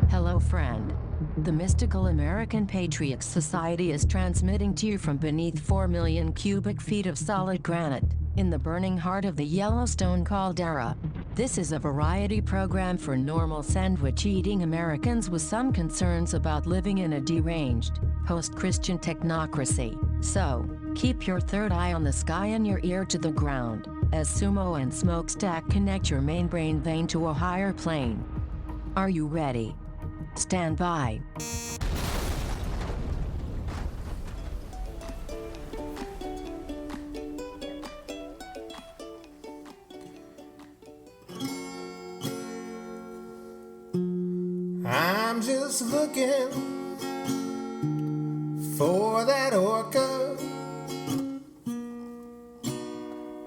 Hello, friend. The Mystical American Patriots Society is transmitting to you from beneath 4 million cubic feet of solid granite, in the burning heart of the Yellowstone caldera. This is a variety program for normal sandwich-eating Americans with some concerns about living in a deranged, post-Christian technocracy. So, keep your third eye on the sky and your ear to the ground, as Sumo and Smokestack connect your main brain vein to a higher plane. Are you ready? Stand by. I'm just looking for that orca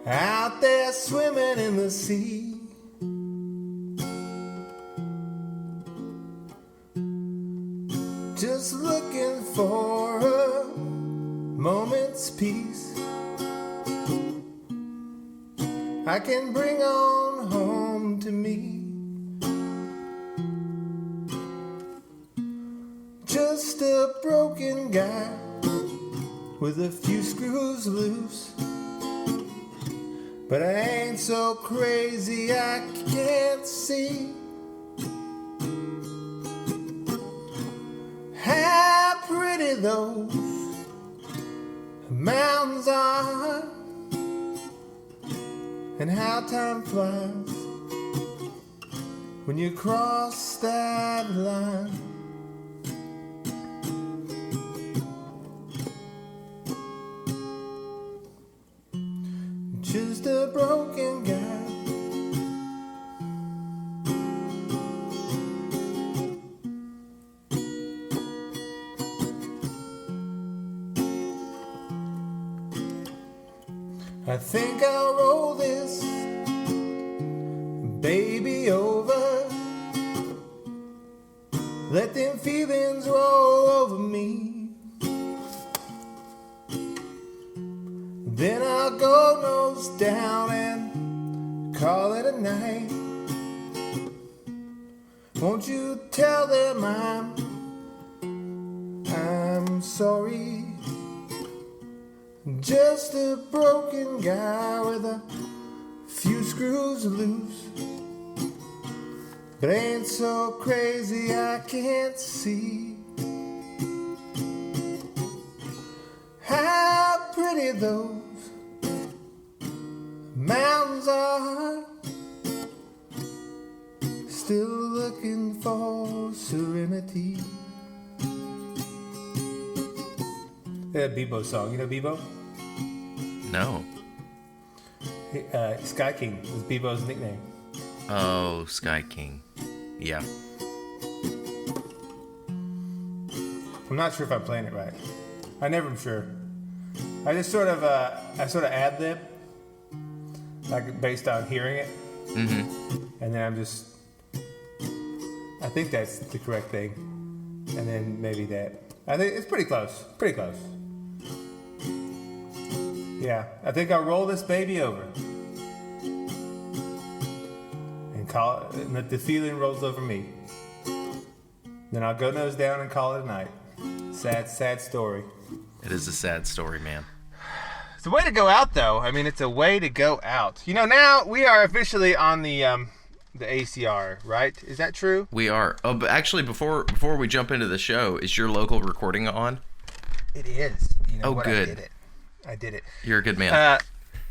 out there swimming in the sea. Just looking for a moment's peace I can bring on home to me. Just a broken guy with a few screws loose, but I ain't so crazy I can't see how pretty those mountains are, and how time flies when you cross that line. Just a broken guy. I think I'll roll this baby over, let them feelings roll over me. Then I'll go nose down and call it a night. Won't you tell them I'm sorry? Just a broken guy with a few screws loose, but ain't so crazy I can't see how pretty those mountains are. Still looking for serenity. That Bebo song, you know Bebo? No. Sky King was Bebo's nickname. Oh, Sky King. Yeah. I'm not sure if I'm playing it right. I never am sure. I just sort of ad-lib, like based on hearing it. Mm-hmm. And then I think that's the correct thing. And then maybe that. I think it's pretty close. Pretty close. Yeah, I think I'll roll this baby over and call it, and let the feeling rolls over me. Then I'll go nose down and call it a night. Sad, sad story. It is a sad story, man. It's a way to go out, though. I mean, it's a way to go out. You know, now we are officially on the ACR, right? Is that true? We are. Oh, but actually, before we jump into the show, is your local recording on? It is. You know what? Good. I did it. You're a good man.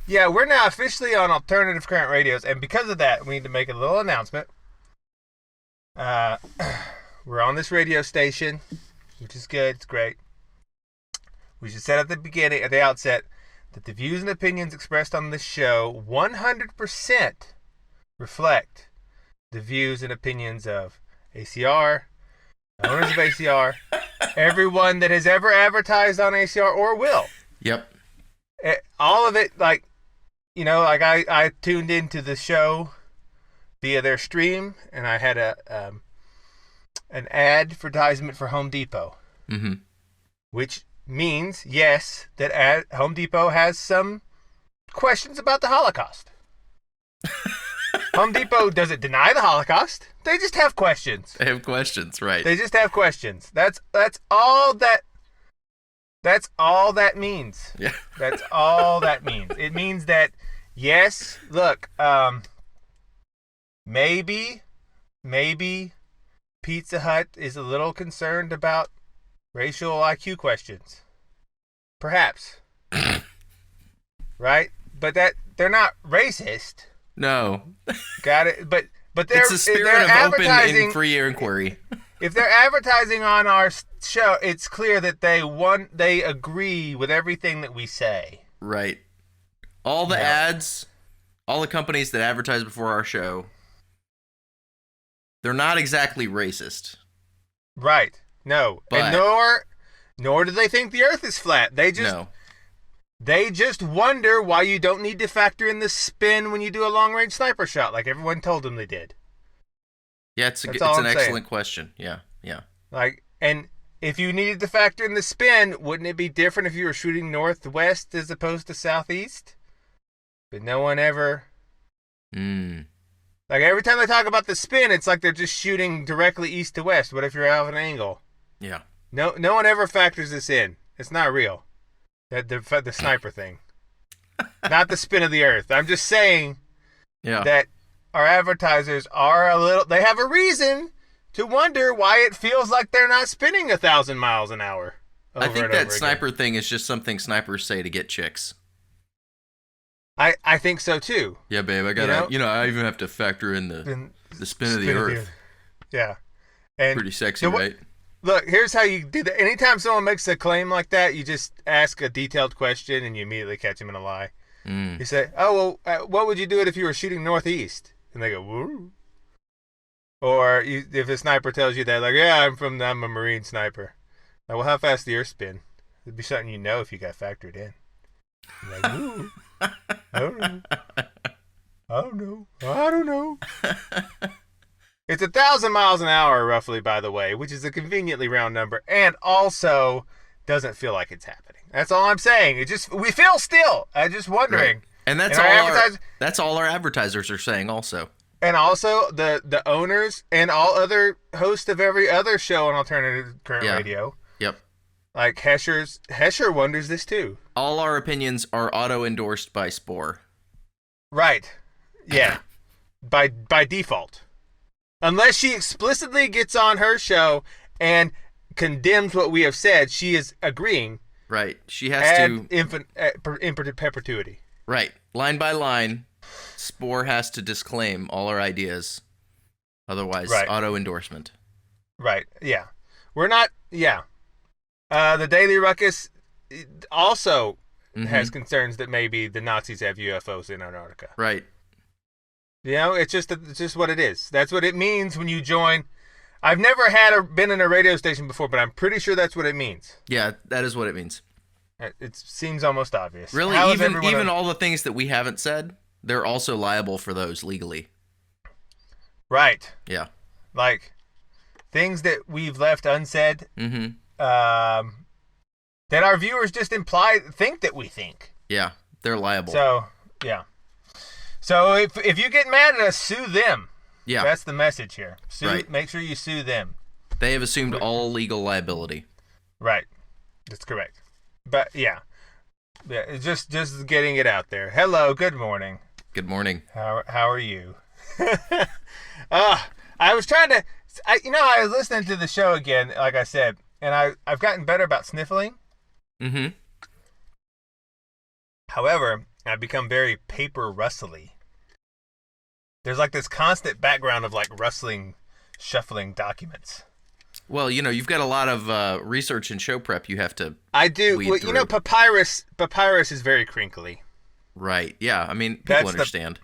Yeah, we're now officially on alternative current radios, and because of that, we need to make a little announcement. We're on this radio station, which is good. It's great. We should set at the outset, that the views and opinions expressed on this show 100% reflect the views and opinions of ACR, owners of ACR, everyone that has ever advertised on ACR or will. Yep. All of it, like, you know, like I tuned into the show via their stream, and I had an advertisement for Home Depot. Mm-hmm. which means, yes, that Home Depot has some questions about the Holocaust. Home Depot doesn't deny the Holocaust. They just have questions. They have questions, right? They just have questions. That's all that means. Yeah. That's all that means. It means that, yes, look, maybe Pizza Hut is a little concerned about racial IQ questions. Perhaps. Right? But they're not racist. No. Got it? But they're, it's the spirit they're of advertising, open and free inquiry. If they're advertising on our show, it's clear that they agree with everything that we say. Right. All the ads, all the companies that advertise before our show, they're not exactly racist. Right. No. But, and nor do they think the earth is flat. They just wonder why you don't need to factor in the spin when you do a long-range sniper shot, like everyone told them they did. Yeah, it's an saying. excellent question. Yeah. Like, and if you needed to factor in the spin, wouldn't it be different if you were shooting northwest as opposed to southeast? But no one ever... Like, every time they talk about the spin, it's like they're just shooting directly east to west. What if you're out of an angle? Yeah. No one ever factors this in. It's not real. The sniper thing. Not the spin of the earth. I'm just saying that our advertisers they have a reason to wonder why it feels like they're not spinning 1,000 miles an hour. I think that sniper thing is just something snipers say to get chicks. I think so too. Yeah, babe, I gotta, I even have to factor in the spin of the earth. Yeah. And pretty sexy, right? Look, here's how you do that. Anytime someone makes a claim like that, you just ask a detailed question and you immediately catch them in a lie. You say, oh, well, what would you do it if you were shooting northeast? And they go, woo. Or if a sniper tells you that, like, yeah, I'm a Marine sniper. Like, well, how fast the earth spin? It'd be something you know if you got factored in. You're like, woo. I don't know. It's 1,000 miles an hour, roughly, by the way, which is a conveniently round number, and also doesn't feel like it's happening. That's all I'm saying. We feel still. I'm just wondering. Right. And that's all our advertisers are saying also. And also the owners and all other hosts of every other show on alternative current radio. Yep. Like Hesher wonders this too. All our opinions are auto-endorsed by Spore. Right. Yeah. by default. Unless she explicitly gets on her show and condemns what we have said, she is agreeing. Right. She has to... in perpetuity. Right. Line by line, Spore has to disclaim all our ideas. Otherwise, auto-endorsement. Right. Yeah. We're not... Yeah. The Daily Ruckus also has concerns that maybe the Nazis have UFOs in Antarctica. Right. You know, it's just what it is. That's what it means when you join. I've never been in a radio station before, but I'm pretty sure that's what it means. Yeah, that is what it means. It seems almost obvious. Really, even all the things that we haven't said, they're also liable for those legally. Right. Yeah. Like things that we've left unsaid. That our viewers just think that we think. Yeah, they're liable. So, yeah. So if you get mad at us, sue them. Yeah. That's the message here. Right. Make sure you sue them. They have assumed all legal liability. Right. That's correct. But, yeah. Just getting it out there. Hello, good morning. Good morning. How are you? I was trying to... I was listening to the show again, like I said, and I've gotten better about sniffling. However, I've become very paper rustly. There's like this constant background of like rustling, shuffling documents. Well, you've got a lot of research and show prep you have to. I do. Well, papyrus is very crinkly. Right. Yeah. I mean, people understand.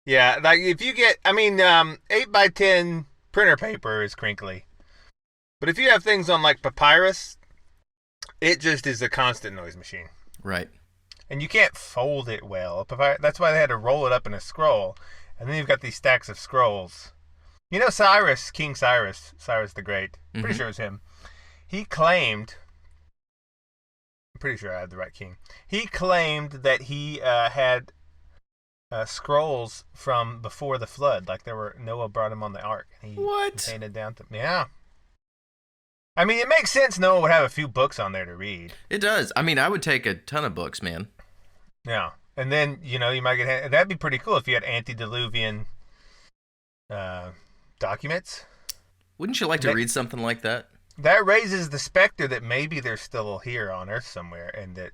Yeah. Like if you get, 8x10 printer paper is crinkly. But if you have things on like papyrus, it just is a constant noise machine. Right. And you can't fold it well. That's why they had to roll it up in a scroll. And then you've got these stacks of scrolls. King Cyrus the Great, pretty sure it was him. He claimed pretty sure I had the right king. He claimed that he had scrolls from before the flood, like Noah brought him on the ark. He handed down to yeah. I mean, it makes sense. Noah would have a few books on there to read. It does. I mean, I would take a ton of books, man. Yeah, and then you might get that'd be pretty cool if you had antediluvian documents. Wouldn't you like to read something like that? That raises the specter that maybe they're still here on Earth somewhere, and that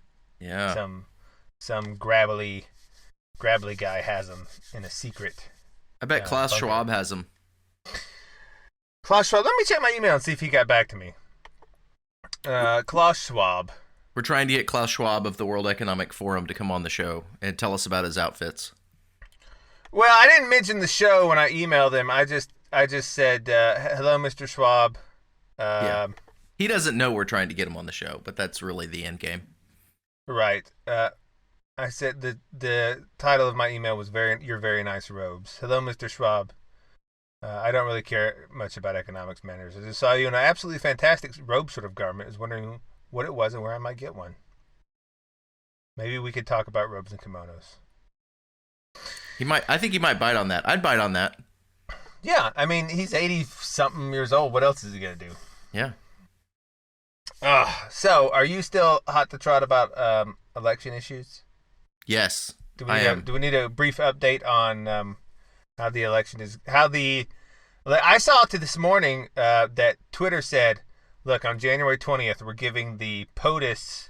some grabbly guy has them in a secret. I bet Klaus Schwab has them. Klaus Schwab. Let me check my email and see if he got back to me. Klaus Schwab. We're trying to get Klaus Schwab of the World Economic Forum to come on the show and tell us about his outfits. Well, I didn't mention the show when I emailed him. I just said, hello, Mr. Schwab. Yeah. He doesn't know we're trying to get him on the show, but that's really the end game. Right. I said the title of my email was Your Very Nice Robes. Hello, Mr. Schwab. I don't really care much about economics matters. I just saw you in an absolutely fantastic robe sort of garment. I was wondering what it was and where I might get one. Maybe we could talk about robes and kimonos. I think he might bite on that. I'd bite on that. Yeah, I mean, he's 80-something years old. What else is he going to do? Yeah. So, are you still hot to trot about election issues? Yes, I am. Do we need a brief update on how the election is? I saw this morning that Twitter said, look, on January 20th, we're giving the POTUS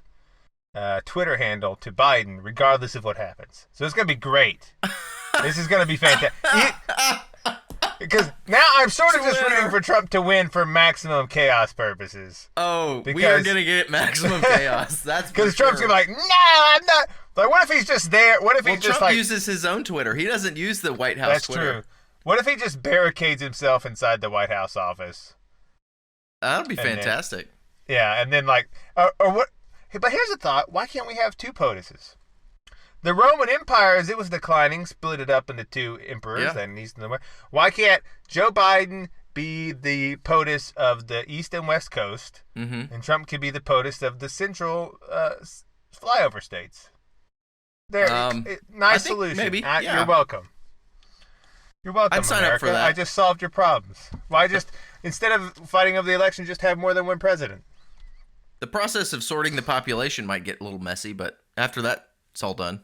Twitter handle to Biden, regardless of what happens. So it's going to be great. This is going to be fantastic. Because now I'm sort of just rooting for Trump to win for maximum chaos purposes. Oh, we are going to get maximum chaos. That's because Trump's going to be like, no, I'm not. Like, what if he's just there? What if he just Trump uses his own Twitter? He doesn't use the White House Twitter. That's true. What if he just barricades himself inside the White House office? That would be fantastic. And then or what? But here's a thought: why can't we have two POTUSes? The Roman Empire, as it was declining, split it up into two emperors, then East and the West. Why can't Joe Biden be the POTUS of the East and West Coast, and Trump can be the POTUS of the central flyover states? There, nice solution. Maybe, You're welcome. You're welcome, I'd sign America. up for that. I just solved your problems. Why just, instead of fighting over the election, just have more than one president? The process of sorting the population might get a little messy, but after that, it's all done.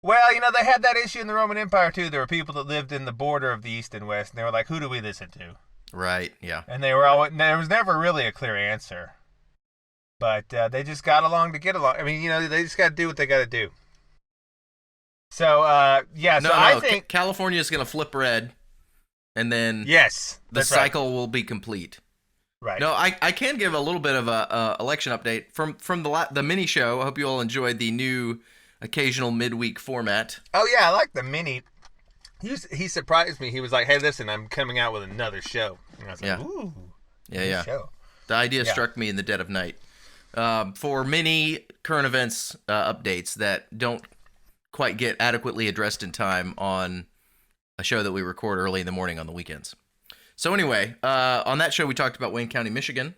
Well, they had that issue in the Roman Empire, too. There were people that lived in the border of the East and West, and they were like, who do we listen to? Right, yeah. And there was never really a clear answer. But they just got along to get along. I mean, they just got to do what they got to do. So, I think California is going to flip red, and then the cycle will be complete. Right. No, I can give a little bit of a election update from the mini show. I hope you all enjoyed the new occasional midweek format. Oh yeah, I like the mini. He surprised me. He was like, "Hey, listen, I'm coming out with another show." And I was like, "Ooh, yeah." Show. The idea struck me in the dead of night for mini current events updates that don't quite get adequately addressed in time on a show that we record early in the morning on the weekends. So anyway, on that show we talked about Wayne County, Michigan,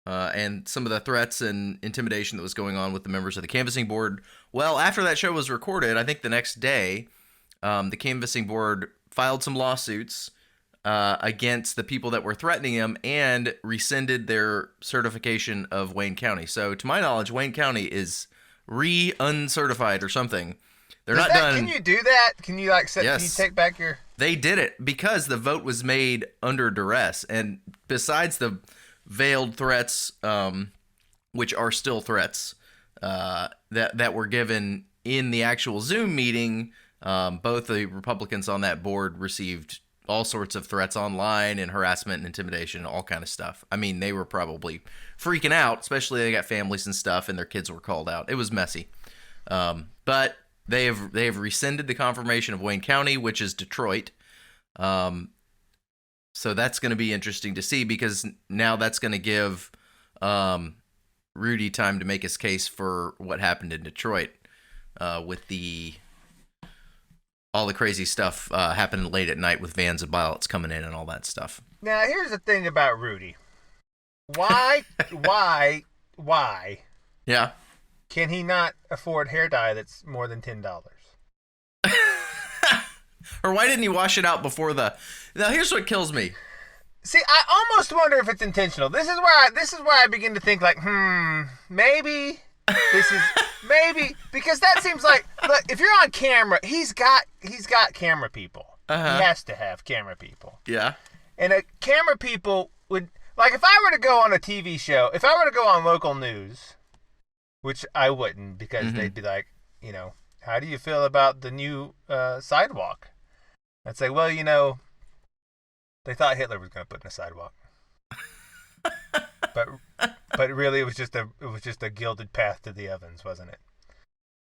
and some of the threats and intimidation that was going on with the members of the canvassing board. Well, after that show was recorded, I think the next day, the canvassing board filed some lawsuits against the people that were threatening him and rescinded their certification of Wayne County. So to my knowledge, Wayne County is uncertified or something. They're not done. Can you do that? Can you Can you take back your? They did it because the vote was made under duress, and besides the veiled threats, which are still threats, that were given in the actual Zoom meeting, both the Republicans on that board received all sorts of threats online and harassment and intimidation, all kind of stuff. I mean, they were probably freaking out, especially they got families and stuff, and their kids were called out. It was messy, but they have rescinded the confirmation of Wayne County, which is Detroit. So that's going to be interesting to see, because now that's going to give Rudy time to make his case for what happened in Detroit with all the crazy stuff happening late at night with vans and ballots coming in and all that stuff. Now, here's the thing about Rudy. Why? Yeah. can he not afford hair dye that's more than $10? Or why didn't he wash it out before the... Now, here's what kills me. See, I almost wonder if it's intentional. This is where I begin to think like, maybe this is maybe because that seems like, look, if you're on camera, he's got camera people. Uh-huh. He has to have camera people. Yeah. And camera people would, like, if I were to go on a TV show, if I were to go on local news, which I wouldn't because they'd be like, how do you feel about the new sidewalk? I'd say, well, they thought Hitler was going to put in a sidewalk, but really it was just a gilded path to the ovens, wasn't it?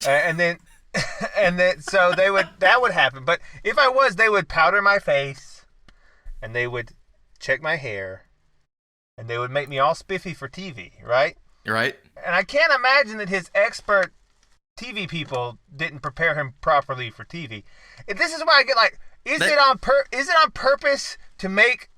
And then so that would happen. But if I was, they would powder my face, and they would check my hair, and they would make me all spiffy for TV, right? Right. And I can't imagine that his expert TV people didn't prepare him properly for TV. This is why I get like. Is it on purpose to make,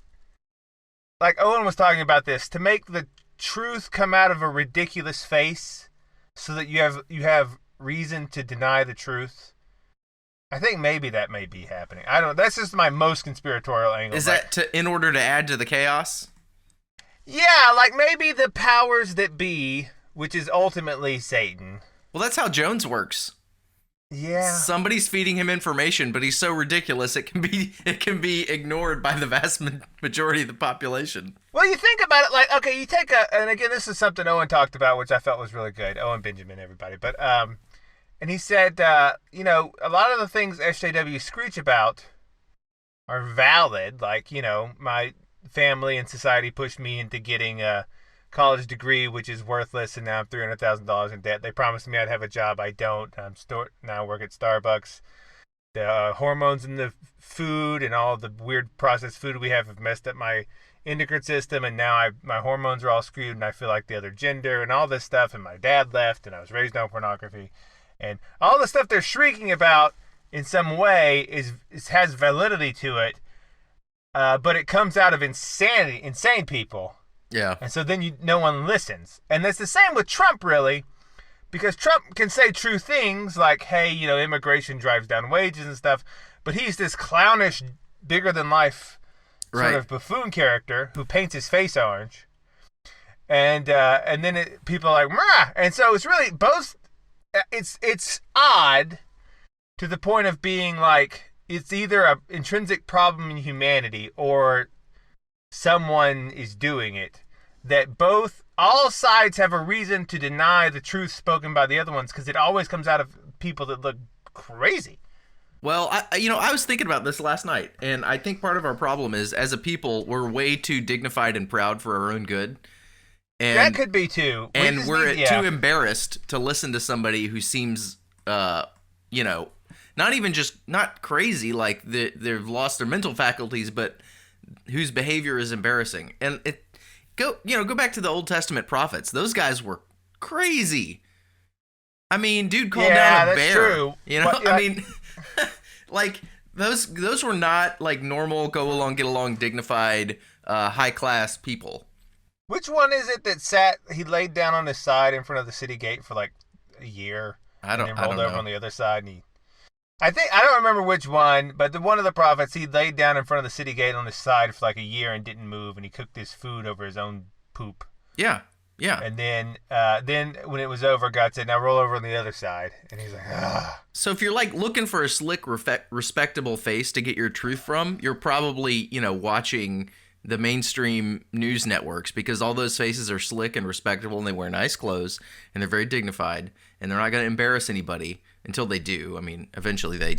like Owen was talking about this, to make the truth come out of a ridiculous face so that you have reason to deny the truth? I think maybe that may be happening. I don't know. That's just my most conspiratorial angle. Is that in order to add to the chaos? Yeah, like maybe the powers that be, which is ultimately Satan. Well, that's how Jones works. Yeah. Somebody's feeding him information, but he's so ridiculous it can be ignored by the vast majority of the population. Well, you think about it like, okay, you take and again, this is something Owen talked about, which I felt was really good. Owen Benjamin, everybody. But, and he said, a lot of the things SJW screech about are valid. Like, my family and society pushed me into getting a college degree, which is worthless, and now I'm $300,000 in debt. They promised me I'd have a job. I don't. Now I work at Starbucks. The hormones in the food and all the weird processed food we have messed up my endocrine system, and now my hormones are all screwed, and I feel like the other gender and all this stuff, and my dad left, and I was raised on pornography. And all the stuff they're shrieking about in some way has validity to it, but it comes out of insane people. Yeah. And so then no one listens. And it's the same with Trump, really, because Trump can say true things like, hey, immigration drives down wages and stuff, but he's this clownish, bigger-than-life sort of buffoon character who paints his face orange. And then people are like, Mrah! And so it's really both, it's odd to the point of being like, it's either an intrinsic problem in humanity or someone is doing it, that all sides have a reason to deny the truth spoken by the other ones, because it always comes out of people that look crazy. Well, I was thinking about this last night, and I think part of our problem is, as a people, we're way too dignified and proud for our own good. And that could be too. And we're too embarrassed to listen to somebody who seems, not crazy, like they've lost their mental faculties, but whose behavior is embarrassing. And go back to the Old Testament prophets. Those guys were crazy. I mean, dude called down a bear. True. But, I mean, like those were not like normal, go along, get along, dignified, high class people. Which one is it that he laid down on his side in front of the city gate for like a year? And then rolled over on the other side, and I don't remember which one, but one of the prophets, he laid down in front of the city gate on his side for like a year and didn't move, and he cooked his food over his own poop. Yeah. And then when it was over, God said, now roll over on the other side. And he's like, ah. So if you're like looking for a slick, respectable face to get your truth from, you're probably, watching the mainstream news networks, because all those faces are slick and respectable, and they wear nice clothes, and they're very dignified, and they're not going to embarrass anybody until they do. I mean, eventually they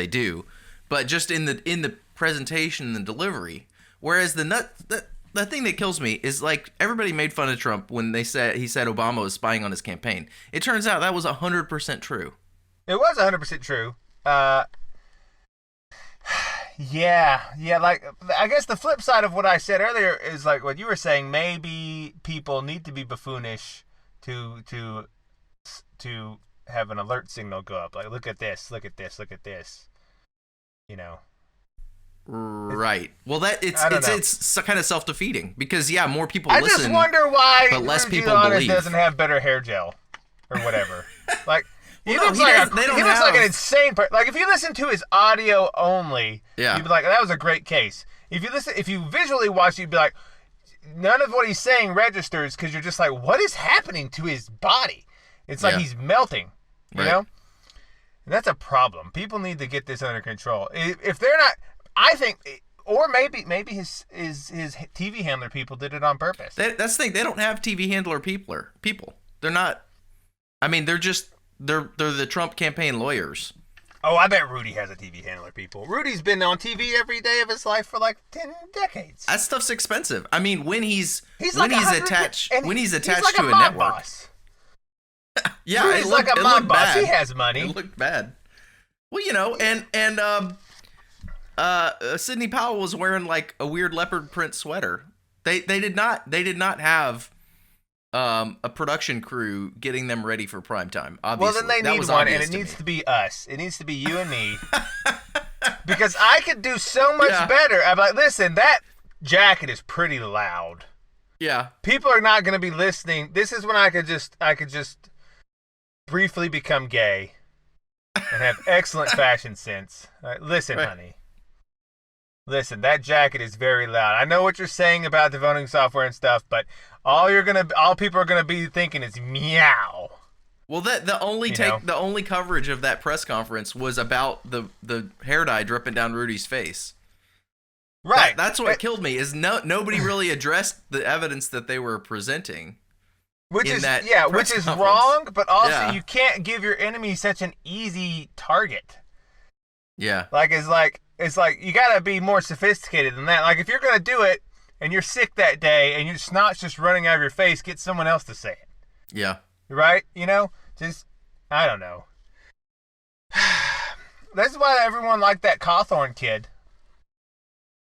do, but just in the presentation and the delivery. Whereas the thing that kills me is, like, everybody made fun of Trump when he said Obama was spying on his campaign. It turns out that was 100% true. It was 100% true. Yeah. Like, I guess the flip side of what I said earlier is like what you were saying. Maybe people need to be buffoonish to have an alert signal go up. Like, look at this. Right. Well, it's kind of self-defeating, because more people listen. I just wonder why but less people Giuliani believe. doesn't have better hair gel. or whatever. Like he Well, looks no, he looks like an insane person. Like if you listen to his audio only, you'd be like, that was a great case. If you visually watch, you'd be like, none of what he's saying registers because you're just like, what is happening to his body? It's like he's melting, you know? And that's a problem. People need to get this under control. If they're not, I think, or maybe his TV handler people did it on purpose. That's the thing. They don't have TV handler people. They're not. I mean, they're the Trump campaign lawyers. Oh, I bet Rudy has a TV handler people. Rudy's been on TV every day of his life for like 10 decades. That stuff's expensive. I mean, when he's attached like to a network. Boss. Yeah, Rudy's like a mob boss. He has money. It looked bad. Well, you know, and Sidney Powell was wearing like a weird leopard print sweater. They did not have a production crew getting them ready for prime time. Obviously, well, then they need one, and it needs to be us. It needs to be you and me, because I could do so much better. I'm like, listen, that jacket is pretty loud. Yeah, people are not going to be listening. This is when I could just briefly become gay and have excellent fashion sense. Listen, honey. Listen, that jacket is very loud. I know what you're saying about the voting software and stuff, but all people are gonna be thinking is meow. Well, the only coverage of that press conference was about the hair dye dripping down Rudy's face. Right. That's what killed me. Is nobody really addressed the evidence that they were presenting. Which is wrong, but also you can't give your enemy such an easy target. Yeah. It's like you gotta be more sophisticated than that. Like if you're gonna do it and you're sick that day and your snot's just running out of your face, get someone else to say it. Yeah. Right? You know? Just I don't know. That's why everyone liked that Cawthorn kid.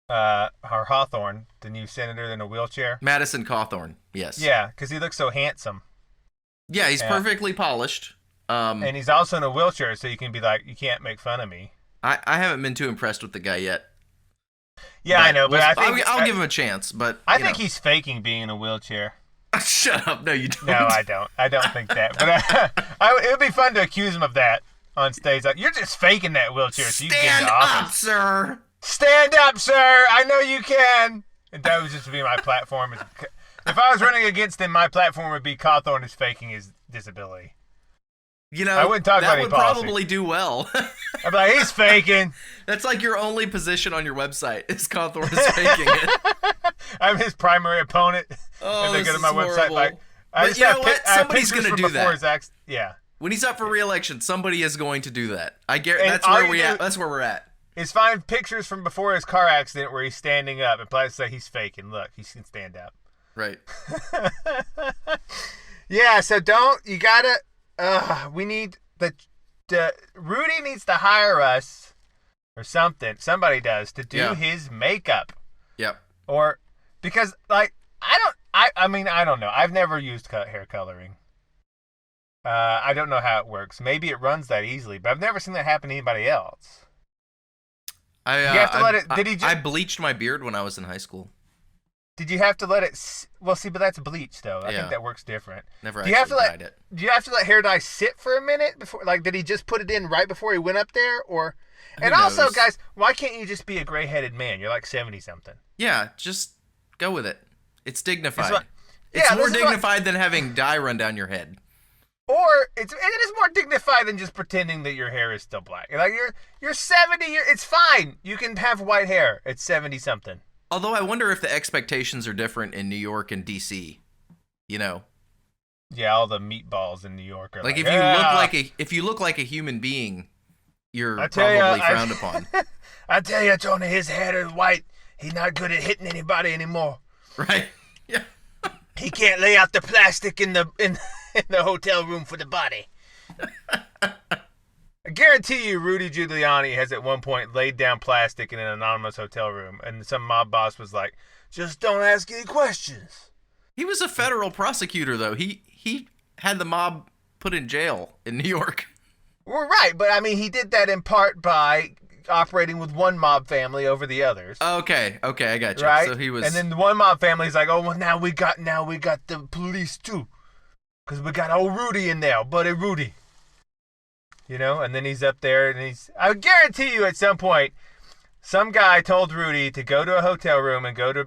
Or Hawthorne, the new senator in a wheelchair. Madison Cawthorn, yes. Yeah, because he looks so handsome. Yeah, he's perfectly polished. And he's also in a wheelchair, so you can be like, you can't make fun of me. I haven't been too impressed with the guy yet. Yeah, I know, but I'll give him a chance. But I think he's faking being in a wheelchair. Shut up! No, you don't. No, I don't. I don't think that. But it would be fun to accuse him of that on stage. Like, you're just faking that wheelchair. So you Stand up, sir. Stand up, sir. I know you can. And that would just be my platform. If I was running against him, my platform would be Cawthorn is faking his disability. You know, I wouldn't talk about that would probably do well. I'd be like, he's faking. That's like your only position on your website is Cawthorn is faking it. I'm his primary opponent. Oh, and they go to my horrible. website like, but you know what? Somebody's going to do that. Yeah. When he's up for re-election, somebody is going to do that. I guarantee that's where we're at. Is find pictures from before his car accident where he's standing up and probably say he's faking. Look, he can stand up. Right. Yeah, so you gotta, we need, Rudy needs to hire us or something. Somebody does to do his makeup. Yep. Or, because, like, I mean, I don't know. I've never used hair coloring. I don't know how it works. Maybe it runs that easily, but I've never seen that happen to anybody else. You have to let it. I bleached my beard when I was in high school. Did you have to let it? Well, see, but that's bleach, though. I think that works different. Never. Do you have to let hair dye sit for a minute before? Like, did he just put it in right before he went up there, or? And also, guys, why can't you just be a gray-headed man? You're like 70-something. Yeah, just go with it. It's dignified. It's more dignified than having dye run down your head. Or it is more dignified than just pretending that your hair is still black. Like you're 70. It's fine. You can have white hair at 70-something. Although I wonder if the expectations are different in New York and DC. You know. Yeah, all the meatballs in New York are like if you look like a human being, you're probably frowned upon. I tell you, Tony, his hair is white. He's not good at hitting anybody anymore. Right. Yeah. He can't lay out the plastic in the hotel room for the body. I guarantee you Rudy Giuliani has at one point laid down plastic in an anonymous hotel room, and some mob boss was like, just don't ask any questions. He was a federal prosecutor, though. He had the mob put in jail in New York. Well, right, but I mean, he did that in part by operating with one mob family over the others. Okay, I got you. Right? So he was, and then the one mob family's like, oh, well, now we got the police too. because we got old Rudy in there, buddy Rudy. You know, and then he's up there, and I guarantee you at some point, some guy told Rudy to go to a hotel room and go to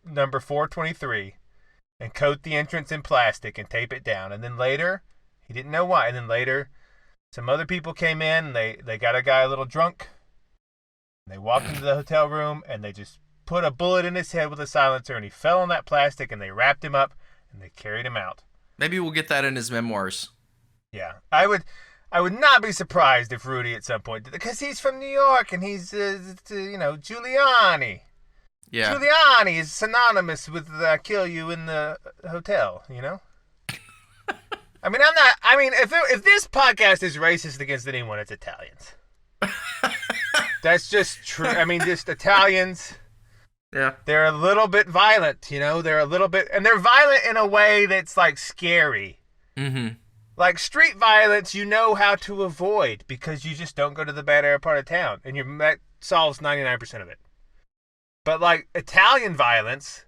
number 423 and coat the entrance in plastic and tape it down. And then later, he didn't know why, and then later, some other people came in, and they got a guy a little drunk. And they walked into the hotel room, and they just put a bullet in his head with a silencer, and he fell on that plastic, and they wrapped him up, and they carried him out. Maybe we'll get that in his memoirs. Yeah, I would not be surprised if Rudy at some point, because he's from New York, and he's, Giuliani. Yeah. Giuliani is synonymous with kill you in the hotel, you know? I mean, if this podcast is racist against anyone, it's Italians. That's just true. I mean, just Italians. Yeah. They're a little bit violent, you know? They're violent in a way that's, like, scary. Mm-hmm. Like, street violence, you know how to avoid because you just don't go to the bad area part of town. And that solves 99% of it. But, like, Italian violence,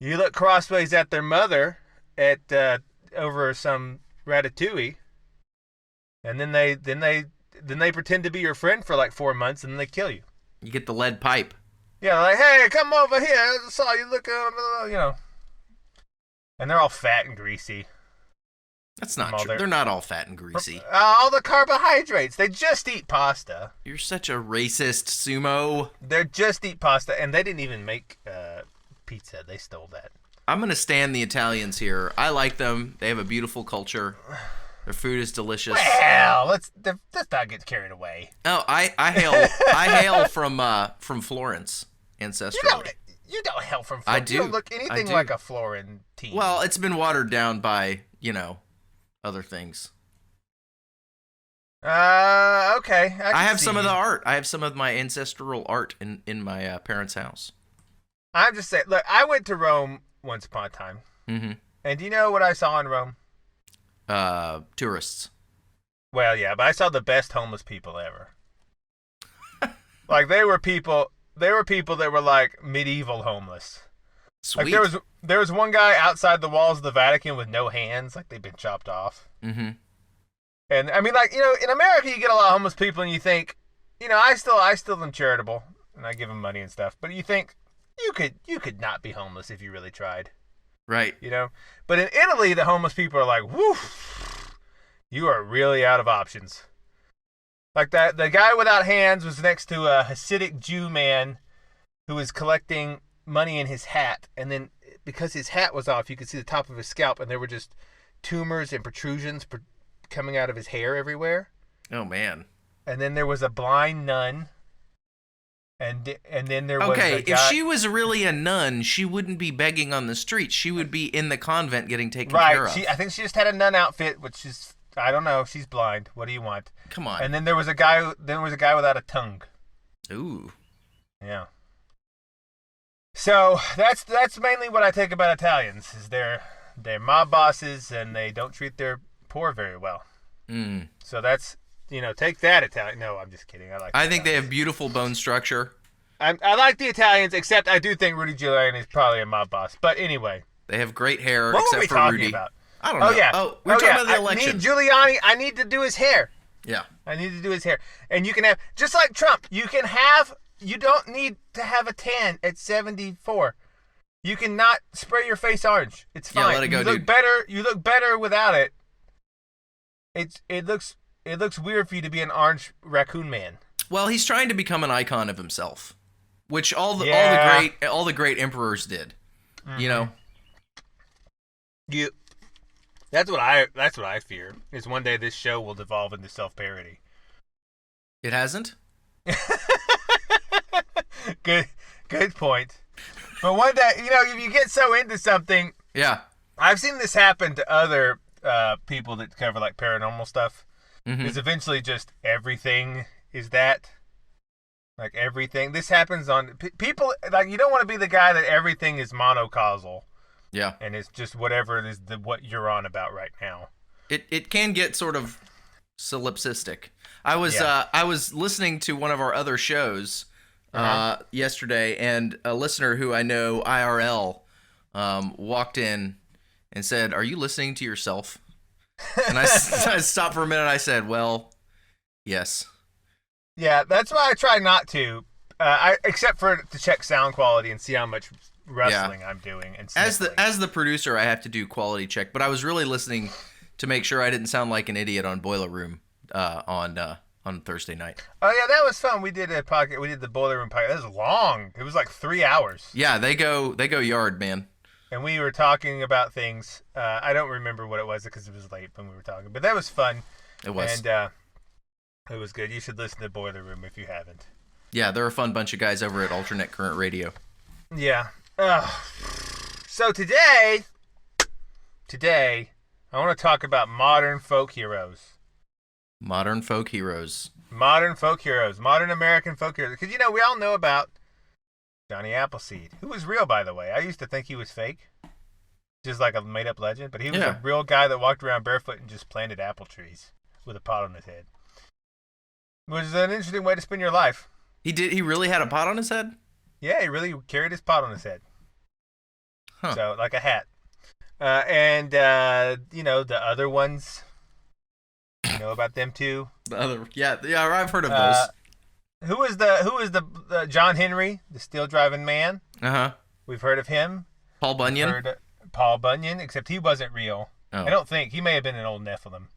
you look crossways at their mother over some ratatouille, and then they pretend to be your friend for, like, 4 months, and then they kill you. You get the lead pipe. Yeah, like, hey, come over here. I saw you looking, you know. And they're all fat and greasy. That's not true. They're not all fat and greasy. All the carbohydrates. They just eat pasta. You're such a racist, Sumo. They just eat pasta, and they didn't even make pizza. They stole that. I'm going to stand the Italians here. I like them. They have a beautiful culture. Their food is delicious. Well, let's not get carried away. Oh, I hail from Florence ancestrally. You don't hail from Florence. I do. You don't look anything like a Florentine. Well, it's been watered down by, other things. Okay. I have some of the art. I have some of my ancestral art in my parents' house. I'm just saying, look, I went to Rome once upon a time. Mm-hmm. And do you know what I saw in Rome? Tourists. Well, yeah, but I saw the best homeless people ever. Like, they were people that were like medieval homeless. Sweet. Like there was one guy outside the walls of the Vatican with no hands, like they'd been chopped off. Mm-hmm. And I mean, like, in America you get a lot of homeless people, and you think, I still am charitable, and I give them money and stuff. But you think you could not be homeless if you really tried, right? But in Italy, the homeless people are like, whoo, you are really out of options. Like the guy without hands was next to a Hasidic Jew man who was collecting money in his hat, and then because his hat was off, you could see the top of his scalp, and there were just tumors and protrusions coming out of his hair everywhere. Oh man! And then there was a blind nun, and then there was okay. a guy... If she was really a nun, she wouldn't be begging on the street. She would be in the convent getting taken care of. I think she just had a nun outfit, which is, I don't know. She's blind. What do you want? Come on. And then there was a guy. Without a tongue. Ooh. Yeah. So that's mainly what I take about Italians is they're mob bosses, and they don't treat their poor very well. Mm. So that's take that, Italian. No, I'm just kidding. I think they have beautiful bone structure. I like the Italians, except I do think Rudy Giuliani is probably a mob boss. But anyway, they have great hair. What except were we for talking Rudy. about? I don't know. Oh yeah. We're talking about the election. I need Giuliani. I need to do his hair. Yeah. I need to do his hair, and you can have just like Trump. You don't need to have a tan at 74. You can not spray your face orange. It's fine. Yeah, let it go, you look dude. better. You look better without it. It looks weird for you to be an orange raccoon man. Well, he's trying to become an icon of himself, which all the great emperors did. Mm-hmm. That's what I fear. Is one day this show will devolve into self-parody. It hasn't? Good point. But one day, if you get so into something, yeah, I've seen this happen to other people that cover like paranormal stuff. Mm-hmm. Is eventually just everything is that, like everything. This happens on people. Like, you don't want to be the guy that everything is monocausal. Yeah, and it's just whatever it is what you're on about right now. It can get sort of solipsistic. I was listening to one of our other shows yesterday, and a listener who I know IRL walked in and said, "Are you listening to yourself?" And I stopped for a minute. And I said, "Well, yes." Yeah, that's why I try not to, except for to check sound quality and see how much wrestling I'm doing. And as the producer, I have to do quality check, but I was really listening to make sure I didn't sound like an idiot on Boiler Room on Thursday night. Oh yeah, that was fun. We did a podcast. We did the Boiler Room podcast. That was long. It was like 3 hours. Yeah, they go yard, man. And we were talking about things. I don't remember what it was because it was late when we were talking, but that was fun. It was. And it was good. You should listen to Boiler Room if you haven't. Yeah, they're a fun bunch of guys over at Alternate Current Radio. Yeah. So today, I want to talk about modern folk heroes. Modern folk heroes. Modern American folk heroes. Because, we all know about Johnny Appleseed, who was real, by the way. I used to think he was fake, just like a made-up legend, but he was a real guy that walked around barefoot and just planted apple trees with a pot on his head. Which is an interesting way to spend your life. He really had a pot on his head? Yeah, he really carried his pot on his head. Huh. So, like a hat. The other ones, you know about them too? I've heard of those. Who was the John Henry, the steel driving man? Uh-huh. We've heard of him. Paul Bunyan? Paul Bunyan, except he wasn't real. Oh. I don't think. He may have been an old Nephilim.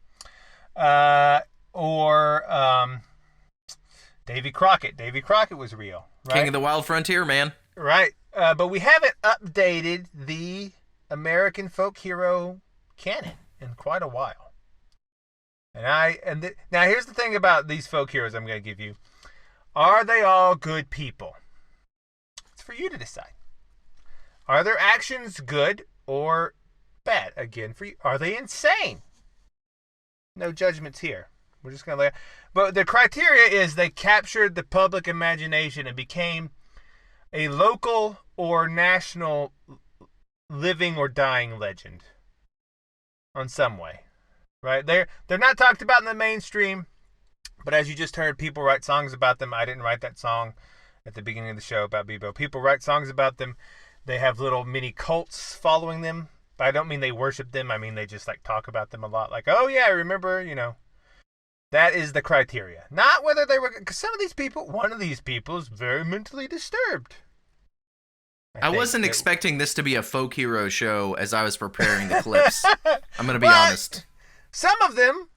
Or Davy Crockett. Davy Crockett was real, right? King of the Wild Frontier, man. Right. But we haven't updated the American folk hero canon in quite a while. Now here's the thing about these folk heroes I'm going to give you. Are they all good people? It's for you to decide. Are their actions good or bad? Again, for you. Are they insane? No judgments here. We're just going to but the criteria is they captured the public imagination and became a local or national living or dying legend on some way, right? They're not talked about in the mainstream, but as you just heard, people write songs about them. I didn't write that song at the beginning of the show about Bebo. People write songs about them. They have little mini cults following them, but I don't mean they worship them. I mean they just talk about them a lot. Like, oh yeah, I remember, That is the criteria. Not whether they were, because some of these people, one of these people is very mentally disturbed. I wasn't expecting this to be a folk hero show as I was preparing the clips. I'm going to be honest. Some of them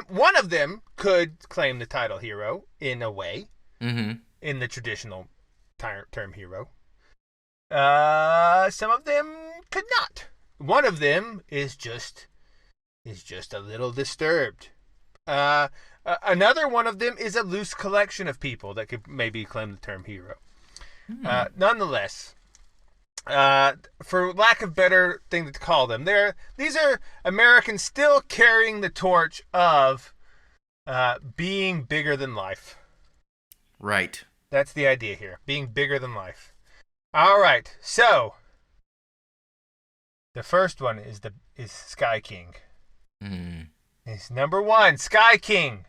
one of them could claim the title hero in a way, in the traditional term hero. Some of them could not. One of them is just a little disturbed. Another one of them is a loose collection of people that could maybe claim the term hero. Nonetheless, for lack of better thing to call them, these are Americans still carrying the torch of being bigger than life. Right. That's the idea here. Being bigger than life. All right. So the first one is Sky King. He's number one, Sky King.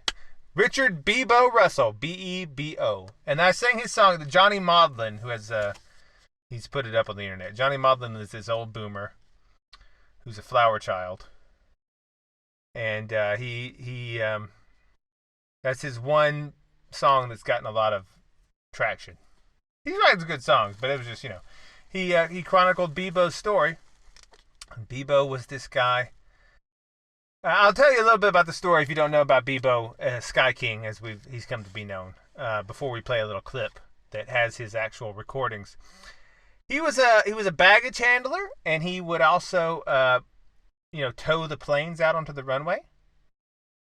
Richard Bebo Russell, B-E-B-O. And I sang his song, the Johnny Maudlin, who has he's put it up on the internet. Johnny Maudlin is this old boomer who's a flower child. And he that's his one song that's gotten a lot of traction. He writes good songs, but it was just, he chronicled Bebo's story. And Bebo was this guy. I'll tell you a little bit about the story if you don't know about Bebo, Sky King, as he's come to be known, before we play a little clip that has his actual recordings. He was a baggage handler, and he would also tow the planes out onto the runway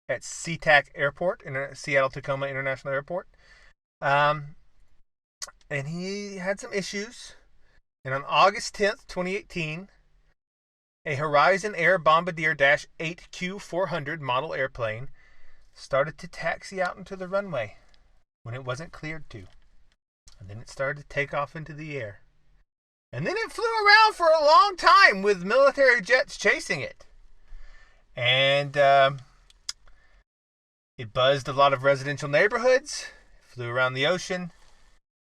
at SeaTac Airport, Seattle-Tacoma International Airport. And he had some issues. And on August 10th, 2018, a Horizon Air Bombardier Dash 8Q400 model airplane started to taxi out into the runway when it wasn't cleared to. And then it started to take off into the air. And then it flew around for a long time with military jets chasing it. And it buzzed a lot of residential neighborhoods, flew around the ocean,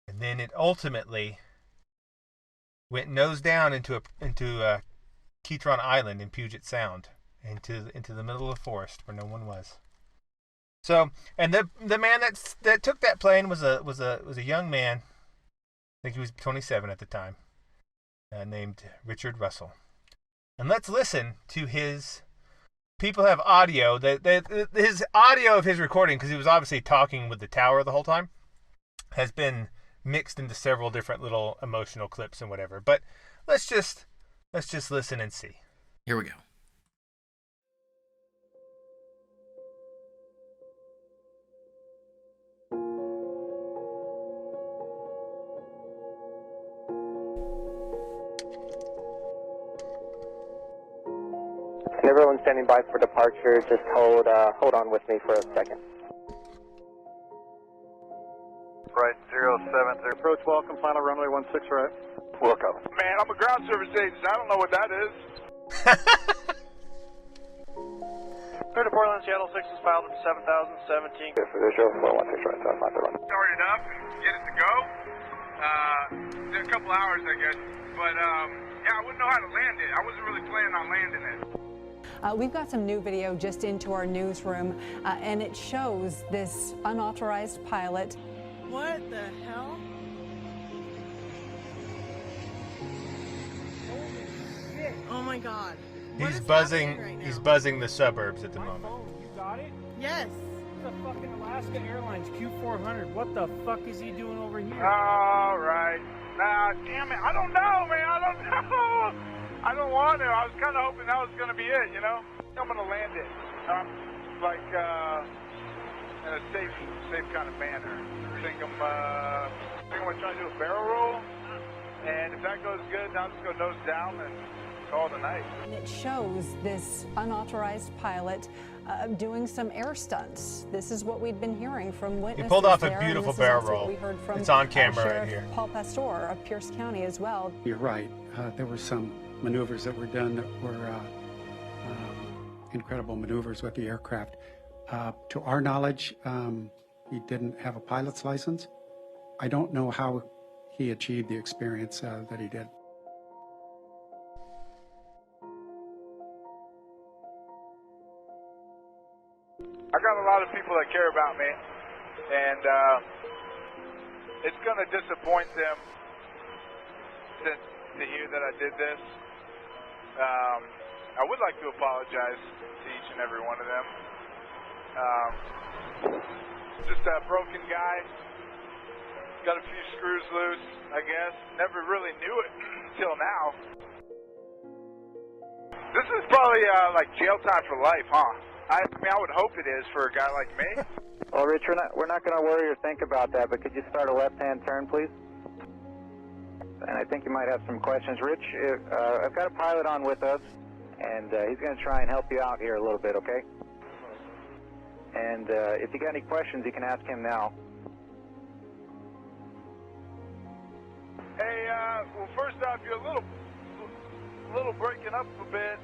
and then it ultimately went nose down into Ketron Island in Puget Sound, into the middle of the forest where no one was. So, and the man that took that plane was a young man. I think he was 27 at the time, named Richard Russell. And let's listen to his. People have audio his audio of his recording, because he was obviously talking with the tower the whole time, has been mixed into several different little emotional clips and whatever. But let's just listen and see. Here we go. Everyone standing by for departure, just hold on with me for a second. Right, 070. Approach welcome, final runway 16 right. Welcome. Man, I'm a ground service agent. I don't know what that is. Clear to Portland, Seattle 6 is filed at 7017. Yes, for this show, 416 right, so find the run. Start it up, get it to go. In a couple hours, I guess. But, yeah, I wouldn't know how to land it. I wasn't really planning on landing it. We've got some new video just into our newsroom, and it shows this unauthorized pilot. What the hell? Holy shit. Oh my god. He's buzzing. Right, he's buzzing the suburbs at the moment. Phone, you got it? Yes. The fucking Alaska Airlines Q400. What the fuck is he doing over here? All right. Nah, damn it. I don't know, man. I don't know. I don't want to. I was kind of hoping that was going to be it, you know? I'm going to land it. In a safe kind of manner. I think I'm trying to do a barrel roll. And if that goes good, I'll just go nose down and call it a night. And it shows this unauthorized pilot doing some air stunts. This is what we'd been hearing from witnesses. He pulled off there, a beautiful barrel roll. We heard from it's on camera Sheriff right here. Paul Pastor of Pierce County as well. You're right. There were some maneuvers that were done that were incredible maneuvers with the aircraft. To our knowledge, he didn't have a pilot's license. I don't know how he achieved the experience that he did. I got a lot of people that care about me, and it's going to disappoint them to hear that I did this. I would like to apologize to each and every one of them. Just a broken guy, got a few screws loose, I guess. Never really knew it until now. This is probably like jail time for life, huh? I mean, I would hope it is for a guy like me. Well, Rich, we're not going to worry or think about that, but could you start a left-hand turn, please? And I think you might have some questions. Rich, I've got a pilot on with us, and he's going to try and help you out here a little bit, okay? And if you got any questions, you can ask him now. Hey, well, first off, you're a little breaking up a bit.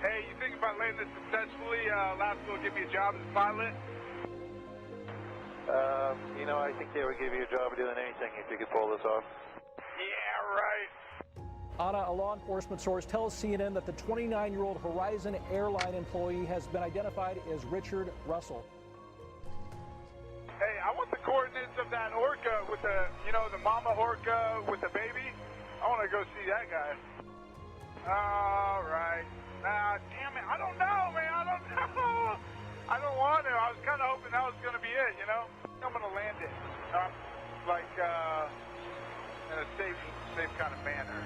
Hey, you think if I land this successfully, Alaska will give me a job as a pilot? You know, I think they would give you a job of doing anything if you could pull this off. Yeah, right. Anna, a law enforcement source tells CNN that the 29-year-old Horizon Airline employee has been identified as Richard Russell. Hey, I want the coordinates of that orca with the, the mama orca with the baby. I want to go see that guy. All right. Nah, damn it. I don't know, man. I don't know. I don't want to. I was kind of hoping that was going to be it, you know? I'm going to land it. In a safe kind of manner.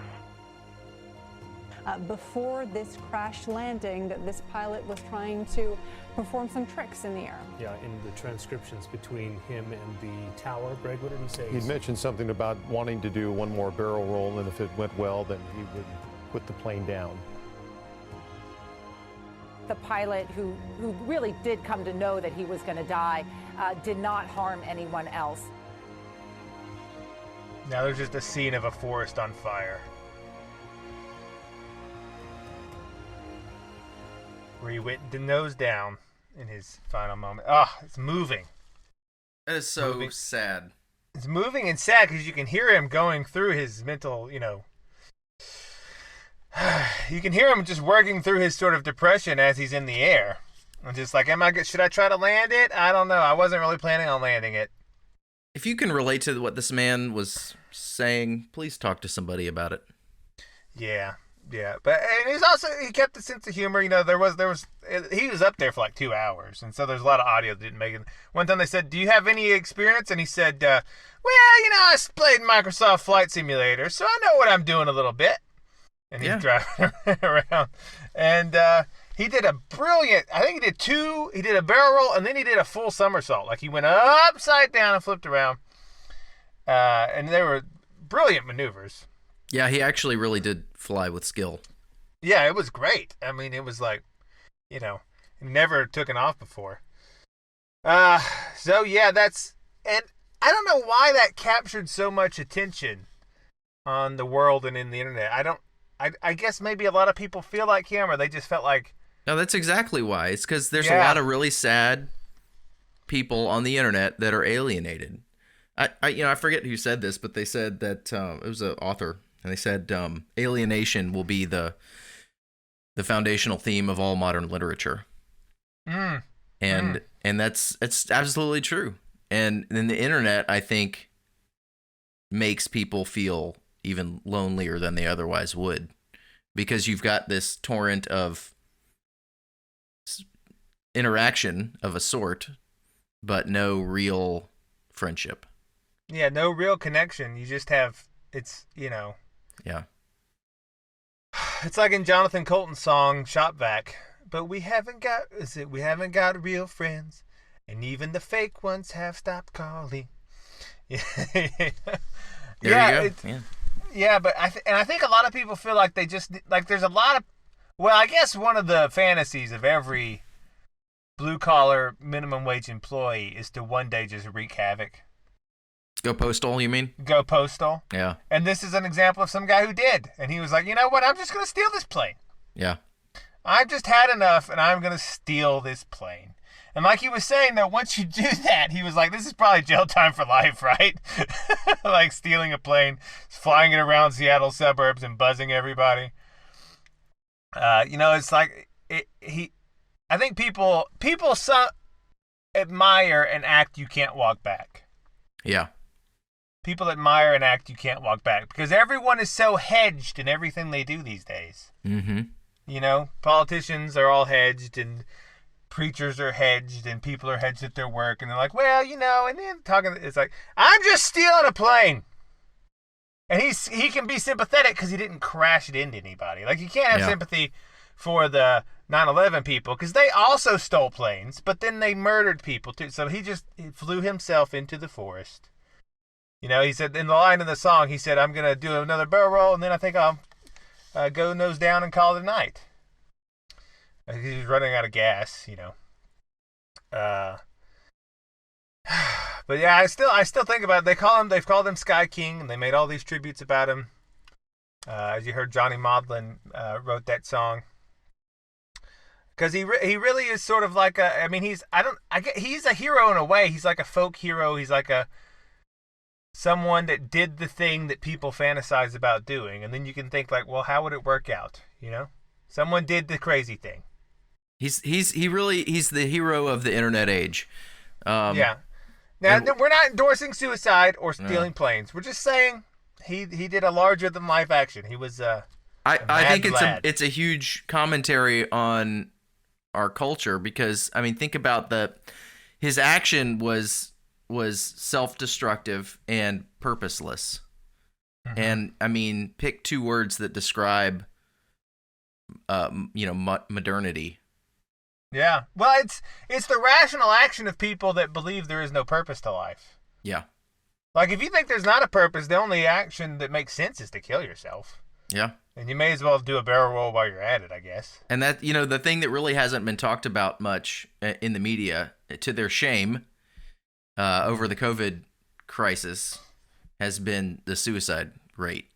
Before this crash landing, this pilot was trying to perform some tricks in the air. Yeah, in the transcriptions between him and the tower, Greg, what did he say? He mentioned something about wanting to do one more barrel roll, and if it went well, then he would put the plane down. The pilot, who really did come to know that he was going to die, did not harm anyone else. Now there's just a scene of a forest on fire, where he went nose down in his final moment. Ah, it's moving. That is so sad. it's moving and sad because you can hear him going through his mental, you know. You can hear him just working through his sort of depression as he's in the air. I'm just like, should I try to land it? I don't know. I wasn't really planning on landing it. If you can relate to what this man was saying, please talk to somebody about it. Yeah. But and he kept a sense of humor. You know, he was up there for like 2 hours, and so there's a lot of audio that didn't make it. One time they said, "Do you have any experience?" And he said, "Well, you know, I played Microsoft Flight Simulator, so I know what I'm doing a little bit." And he's driving around, and he did a brilliant. I think he did a barrel roll, and then he did a full somersault. Like he went upside down and flipped around, and they were brilliant maneuvers. Yeah, he actually really did fly with skill. Yeah, it was great. I mean, it was like, you know, never taken off before. So yeah, and I don't know why that captured so much attention on the world and in the internet. I guess maybe a lot of people feel like him, or they just felt like. No, that's exactly why. It's because there's a lot of really sad people on the internet that are alienated. I forget who said this, but they said that it was an author. And they said alienation will be the foundational theme of all modern literature. And it's absolutely true. And then the internet, I think, makes people feel even lonelier than they otherwise would, because you've got this torrent of interaction of a sort, but no real friendship. Yeah, no real connection. You just have, it's, you know. Yeah. It's like in Jonathan Colton's song Shop Vac, but we haven't got real friends, and even the fake ones have stopped calling. Yeah. There you go. Yeah, but I think a lot of people feel like they just like there's a lot of, well, I guess one of the fantasies of every blue collar minimum wage employee is to one day just wreak havoc. Go postal, you mean? Go postal. Yeah. And this is an example of some guy who did. And he was like, you know what? I'm just going to steal this plane. Yeah. I've just had enough, and I'm going to steal this plane. And like he was saying, though, once you do that, he was like, this is probably jail time for life, right? Like stealing a plane, flying it around Seattle suburbs and buzzing everybody. You know, it's like, I think people admire an act you can't walk back. Yeah. People admire an act you can't walk back because everyone is so hedged in everything they do these days. Mm-hmm. You know, politicians are all hedged, and preachers are hedged, and people are hedged at their work, and they're like, well, you know, and then it's like, I'm just stealing a plane. And he can be sympathetic because he didn't crash it into anybody. Like, you can't have sympathy for the 9/11 people because they also stole planes, but then they murdered people too. So he flew himself into the forest. You know, he said in the line in the song, he said, I'm going to do another barrel roll, and then I think I'll go nose down and call it a night. He's running out of gas, you know. But yeah, I still think about it. They've called him Sky King, and they made all these tributes about him. As you heard, Johnny Maudlin wrote that song. Because he really is sort of like he's a hero in a way. He's like a folk hero. He's like someone that did the thing that people fantasize about doing, and then you can think like, well, how would it work out? You know, someone did the crazy thing. He's the hero of the internet age. Yeah. Now we're not endorsing suicide or stealing planes. We're just saying he did a larger than life action. He was I think it's a huge commentary on our culture because I mean think about his action was self-destructive and purposeless. Mm-hmm. And I mean pick two words that describe modernity. Yeah. Well, it's the rational action of people that believe there is no purpose to life. Yeah. Like if you think there's not a purpose, the only action that makes sense is to kill yourself. Yeah. And you may as well do a barrel roll while you're at it, I guess. And that, the thing that really hasn't been talked about much in the media, to their shame, over the COVID crisis, has been the suicide rate.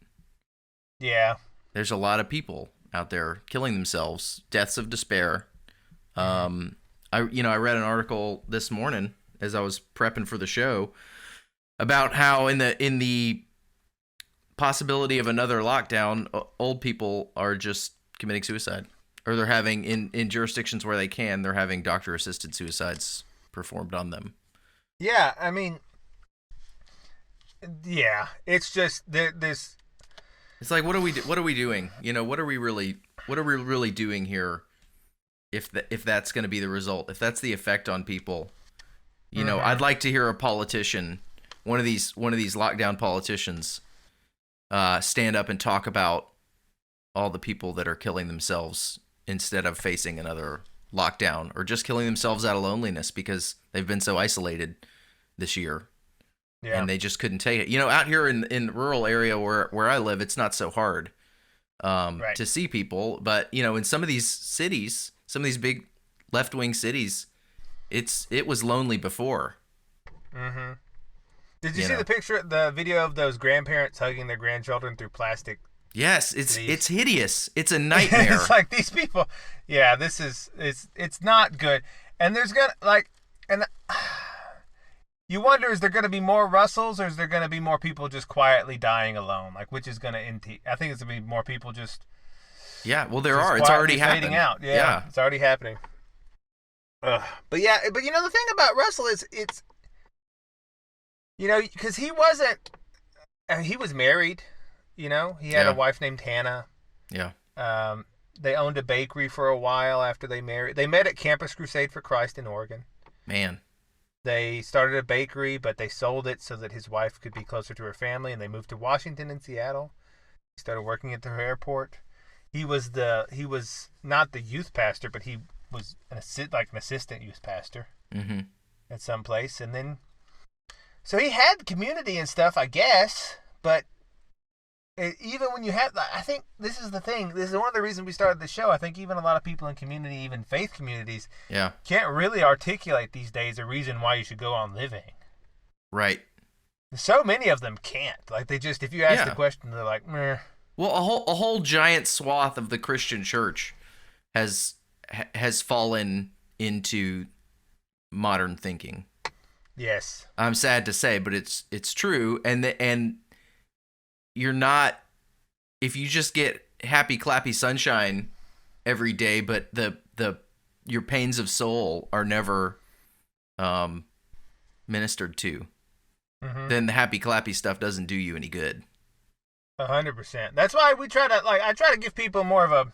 Yeah. There's a lot of people out there killing themselves, deaths of despair. I read an article this morning as I was prepping for the show about how in the possibility of another lockdown, old people are just committing suicide, or they're having in jurisdictions where they can, they're having doctor-assisted suicides performed on them. Yeah, I mean, yeah, it's just this. It's like, what are we doing? You know, what are we really doing here? If that's going to be the result, if that's the effect on people, you know, I'd like to hear a politician, one of these lockdown politicians, stand up and talk about all the people that are killing themselves instead of facing another lockdown, or just killing themselves out of loneliness because they've been so isolated this year. Yeah. And they just couldn't take it. You know, out here in the rural area where I live, it's not so hard to see people. But, you know, in some of these cities, some of these big left-wing cities, it was lonely before. Mm-hmm. Did you see the video of those grandparents hugging their grandchildren through plastic? Yes, it's hideous. It's a nightmare. It's like these people. Yeah, it's not good. And there's you wonder, is there going to be more Russells, or is there going to be more people just quietly dying alone? Like, which is going to I think it's going to be more people just. Yeah, well, there are. It's already happening. Out. Yeah, it's already happening. But you know, the thing about Russell is you know, because he was married. You know, he had a wife named Hannah. Yeah. They owned a bakery for a while after they married. They met at Campus Crusade for Christ in Oregon. Man. They started a bakery, but they sold it so that his wife could be closer to her family, and they moved to Washington and Seattle. He started working at the airport. He was not the youth pastor, but he was an assistant youth pastor at some place. And then, so he had community and stuff, I guess, but even when you have, I think this is the thing. This is one of the reasons we started the show. I think even a lot of people in community, even faith communities, can't really articulate these days a reason why you should go on living. Right. So many of them can't. Like, they just, if you ask the question, they're like, meh. Well, a whole giant swath of the Christian church has fallen into modern thinking. Yes. I'm sad to say, but it's true, and you're not, if you just get happy clappy sunshine every day, but your pains of soul are never ministered to, then the happy clappy stuff doesn't do you any good. 100%. That's why we try to, I try to give people more of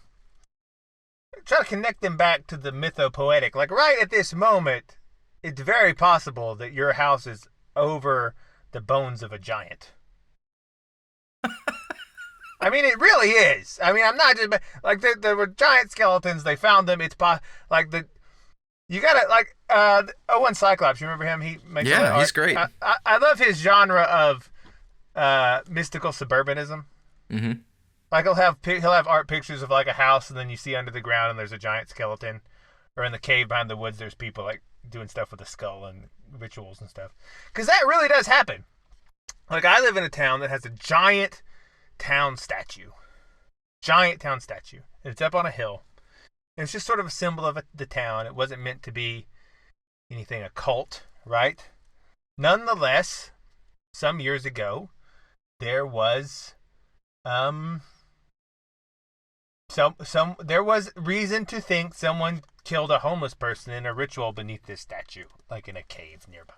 try to connect them back to the mythopoetic. Like, right at this moment, it's very possible that your house is over the bones of a giant. I mean, it really is. I mean, I'm not just, like, there were giant skeletons. They found them. It's you gotta, like, O1 Cyclops. You remember him? He makes he's great. I love his genre of mystical suburbanism. Mm-hmm. Like, he'll have art pictures of, like, a house, and then you see under the ground and there's a giant skeleton, or in the cave behind the woods there's people, like, doing stuff with a skull and rituals and stuff. Because that really does happen. Like, I live in a town that has a giant town statue. And it's up on a hill. And it's just sort of a symbol of the town. It wasn't meant to be anything occult, right? Nonetheless, some years ago, there was there was reason to think someone killed a homeless person in a ritual beneath this statue, like in a cave nearby.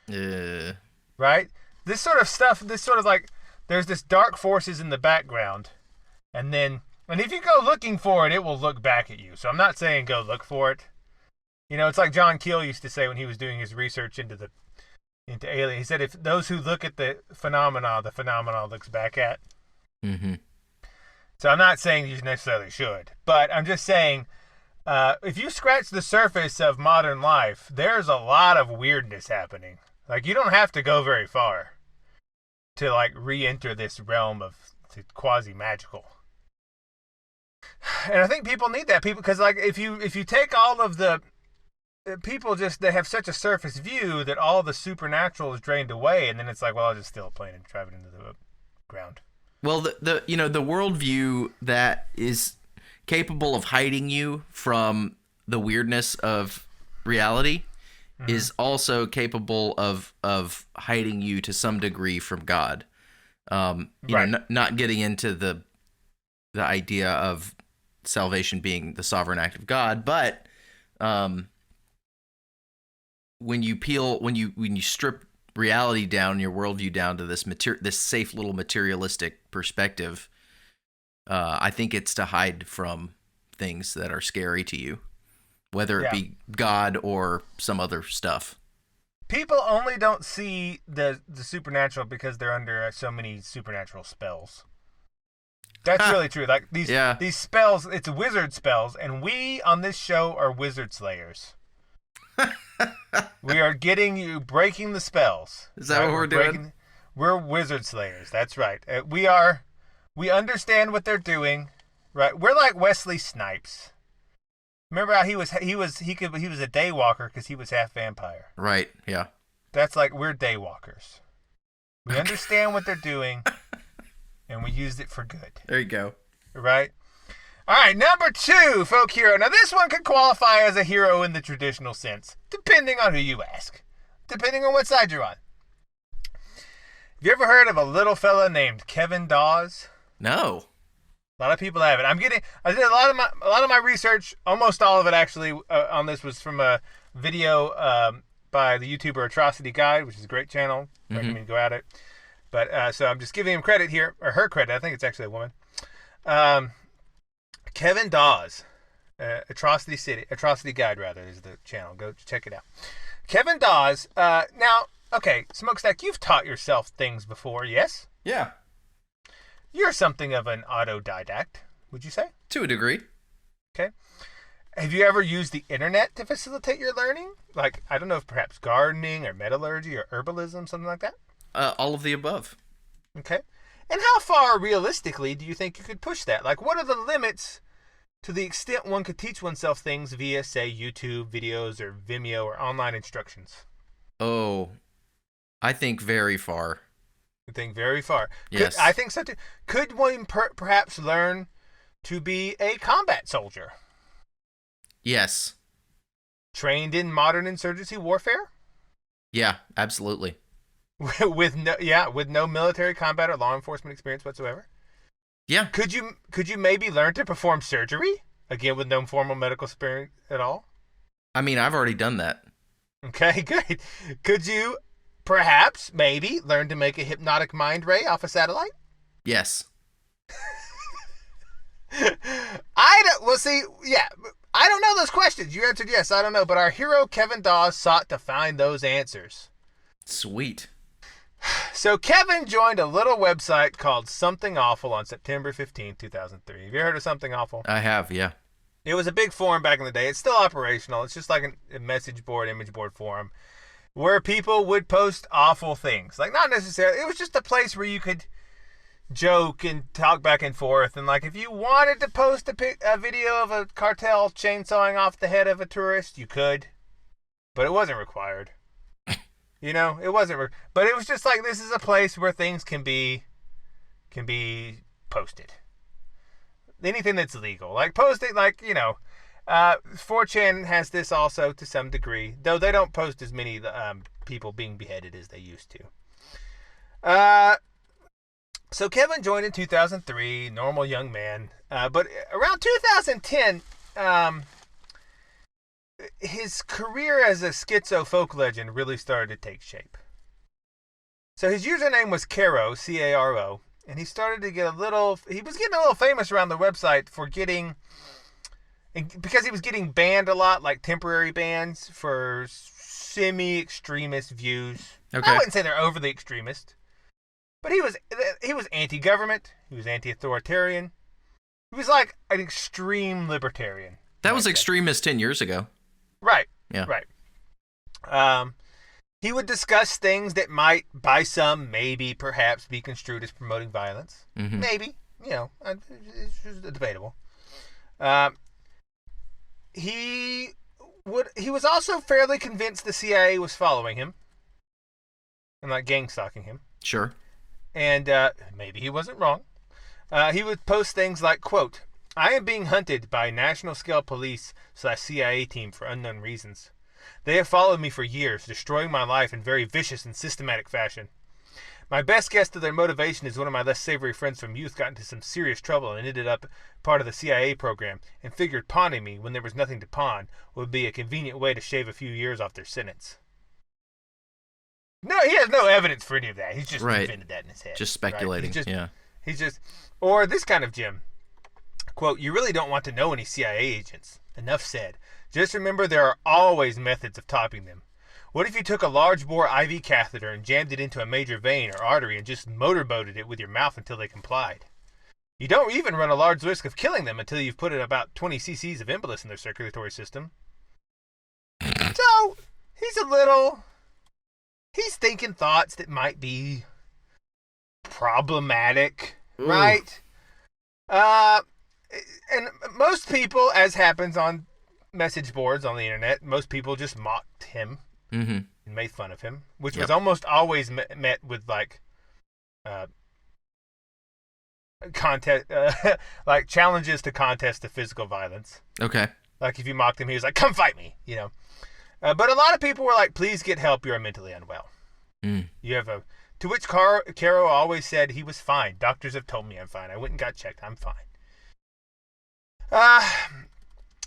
Yeah. Right? This sort of stuff, like, there's this dark forces in the background, and if you go looking for it, it will look back at you. So I'm not saying go look for it. You know, it's like John Keel used to say when he was doing his research into alien. He said, if those who look at the phenomena looks back at. Mm-hmm. So I'm not saying you necessarily should, but I'm just saying, if you scratch the surface of modern life, there's a lot of weirdness happening. Like, you don't have to go very far to, like, re-enter this realm of quasi-magical. And I think people need that. People, because, like, if you take all of the people, they have such a surface view that all the supernatural is drained away, and then it's like, well, I'll just steal a plane and drive it into the ground. Well, the worldview that is capable of hiding you from the weirdness of reality is also capable of hiding you to some degree from God. You know, not getting into the idea of salvation being the sovereign act of God, but when you strip reality down, your worldview down to this safe little materialistic perspective, I think it's to hide from things that are scary to you, whether it be God or some other stuff. People only don't see the supernatural because they're under so many supernatural spells. That's really true. Like these spells, it's wizard spells, and we on this show are wizard slayers. We are breaking the spells. Is that what we're doing? We're wizard slayers. That's right. We understand what they're doing. Right. We're like Wesley Snipes. Remember how he was a day walker because he was half vampire. Right. Yeah. That's like we're day walkers. We understand what they're doing, and we used it for good. There you go. Right. All right, number 2, folk hero. Now, this one could qualify as a hero in the traditional sense, depending on who you ask, depending on what side you're on. Have you ever heard of a little fella named Kevin Dawes? No. A lot of people haven't. I did a lot of my research, almost all of it actually, on this was from a video by the YouTuber Atrocity Guide, which is a great channel. Recommend you go at it. But so I'm just giving him credit here, or her credit. I think it's actually a woman. Kevin Dawes, Atrocity Guide rather is the channel. Go check it out. Kevin Dawes. Now, okay, Smokestack, you've taught yourself things before, yes? Yeah. You're something of an autodidact, would you say? To a degree. Okay. Have you ever used the internet to facilitate your learning? Like, I don't know if perhaps gardening or metallurgy or herbalism, something like that? All of the above. Okay. And how far, realistically, do you think you could push that? Like, what are the limits to the extent one could teach oneself things via, say, YouTube videos or Vimeo or online instructions? Oh, I think very far. You think very far? Yes. I think so, too. Could one perhaps learn to be a combat soldier? Yes. Trained in modern insurgency warfare? Yeah, absolutely. with no military combat or law enforcement experience whatsoever. Yeah. Could you maybe learn to perform surgery again with no formal medical experience at all? I mean, I've already done that. Okay, good. Could you perhaps maybe learn to make a hypnotic mind ray off a satellite? Yes. I don't know those questions. You answered yes, I don't know, but our hero Kevin Dawes sought to find those answers. Sweet. So Kevin joined a little website called Something Awful on September 15, 2003. Have you heard of Something Awful? I have, yeah. It was a big forum back in the day. It's still operational. It's just like a message board, image board forum where people would post awful things. Like, not necessarily. It was just a place where you could joke and talk back and forth. And, like, if you wanted to post a video of a cartel chainsawing off the head of a tourist, you could. But it wasn't required. You know, it wasn't, but it was just like, this is a place where things can be posted. Anything that's legal, like post it, like, you know, 4chan has this also to some degree, though they don't post as many people being beheaded as they used to. So Kevin joined in 2003, normal young man, but around 2010, his career as a schizo folk legend really started to take shape. So his username was Caro, C-A-R-O, and he started to get he was getting a little famous around the website because he was getting banned a lot, like temporary bans for semi-extremist views. Okay. I wouldn't say they're overly extremist, but he was anti-government, he was anti-authoritarian, he was like an extreme libertarian. That was extremist 10 years ago. Right. Yeah. Right. He would discuss things that might, by some, maybe, perhaps, be construed as promoting violence. Mm-hmm. Maybe. You know, it's just debatable. He was also fairly convinced the CIA was following him and like gang stalking him. Sure. And maybe he wasn't wrong. He would post things like, quote, "I am being hunted by national scale police /CIA team for unknown reasons. They have followed me for years, destroying my life in very vicious and systematic fashion. My best guess to their motivation is one of my less savory friends from youth got into some serious trouble and ended up part of the CIA program and figured pawning me when there was nothing to pawn would be a convenient way to shave a few years off their sentence. No, he has no evidence for any of that. He's just invented that in his head. Just speculating, right? He's just, or this kind of Jim. Quote, you really don't want to know any CIA agents. Enough said. Just remember there are always methods of topping them. What if you took a large bore IV catheter and jammed it into a major vein or artery and just motorboated it with your mouth until they complied? You don't even run a large risk of killing them until you've put in about 20 cc's of embolus in their circulatory system. So, he's thinking thoughts that might be problematic, right? And most people, as happens on message boards on the internet, most people just mocked him. And made fun of him, which was almost always met with like contest, like challenges to contest to physical violence. Okay. Like if you mocked him, he was like, "Come fight me," you know. But a lot of people were like, "Please get help. You're mentally unwell." You have a to which Caro always said he was fine. Doctors have told me I'm fine. I went and got checked. I'm fine.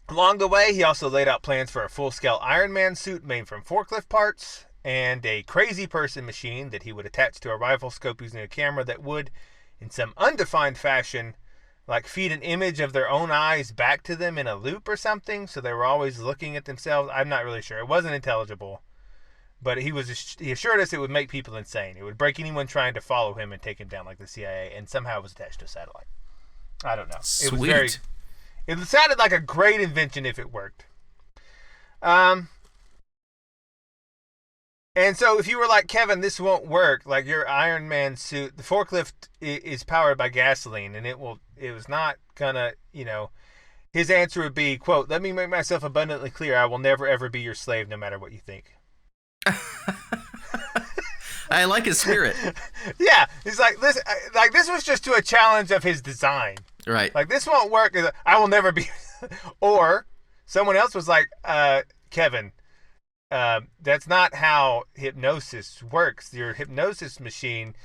Along the way, he also laid out plans for a full-scale Iron Man suit made from forklift parts and a crazy person machine that he would attach to a rifle scope using a camera that would, in some undefined fashion, like feed an image of their own eyes back to them in a loop or something, so they were always looking at themselves. I'm not really sure. It wasn't intelligible, but he assured us it would make people insane. It would break anyone trying to follow him and take him down like the CIA, and somehow it was attached to a satellite. I don't know. Sweet. It sounded like a great invention if it worked. And so if you were like, Kevin, this won't work, like your Iron Man suit, the forklift is powered by gasoline, and it was not gonna, his answer would be, quote, let me make myself abundantly clear, I will never ever be your slave no matter what you think. I like his spirit. Yeah, he's like this was just to a challenge of his design. Right. Like, this won't work. I will never be. Or someone else was like, Kevin, that's not how hypnosis works. Your hypnosis machine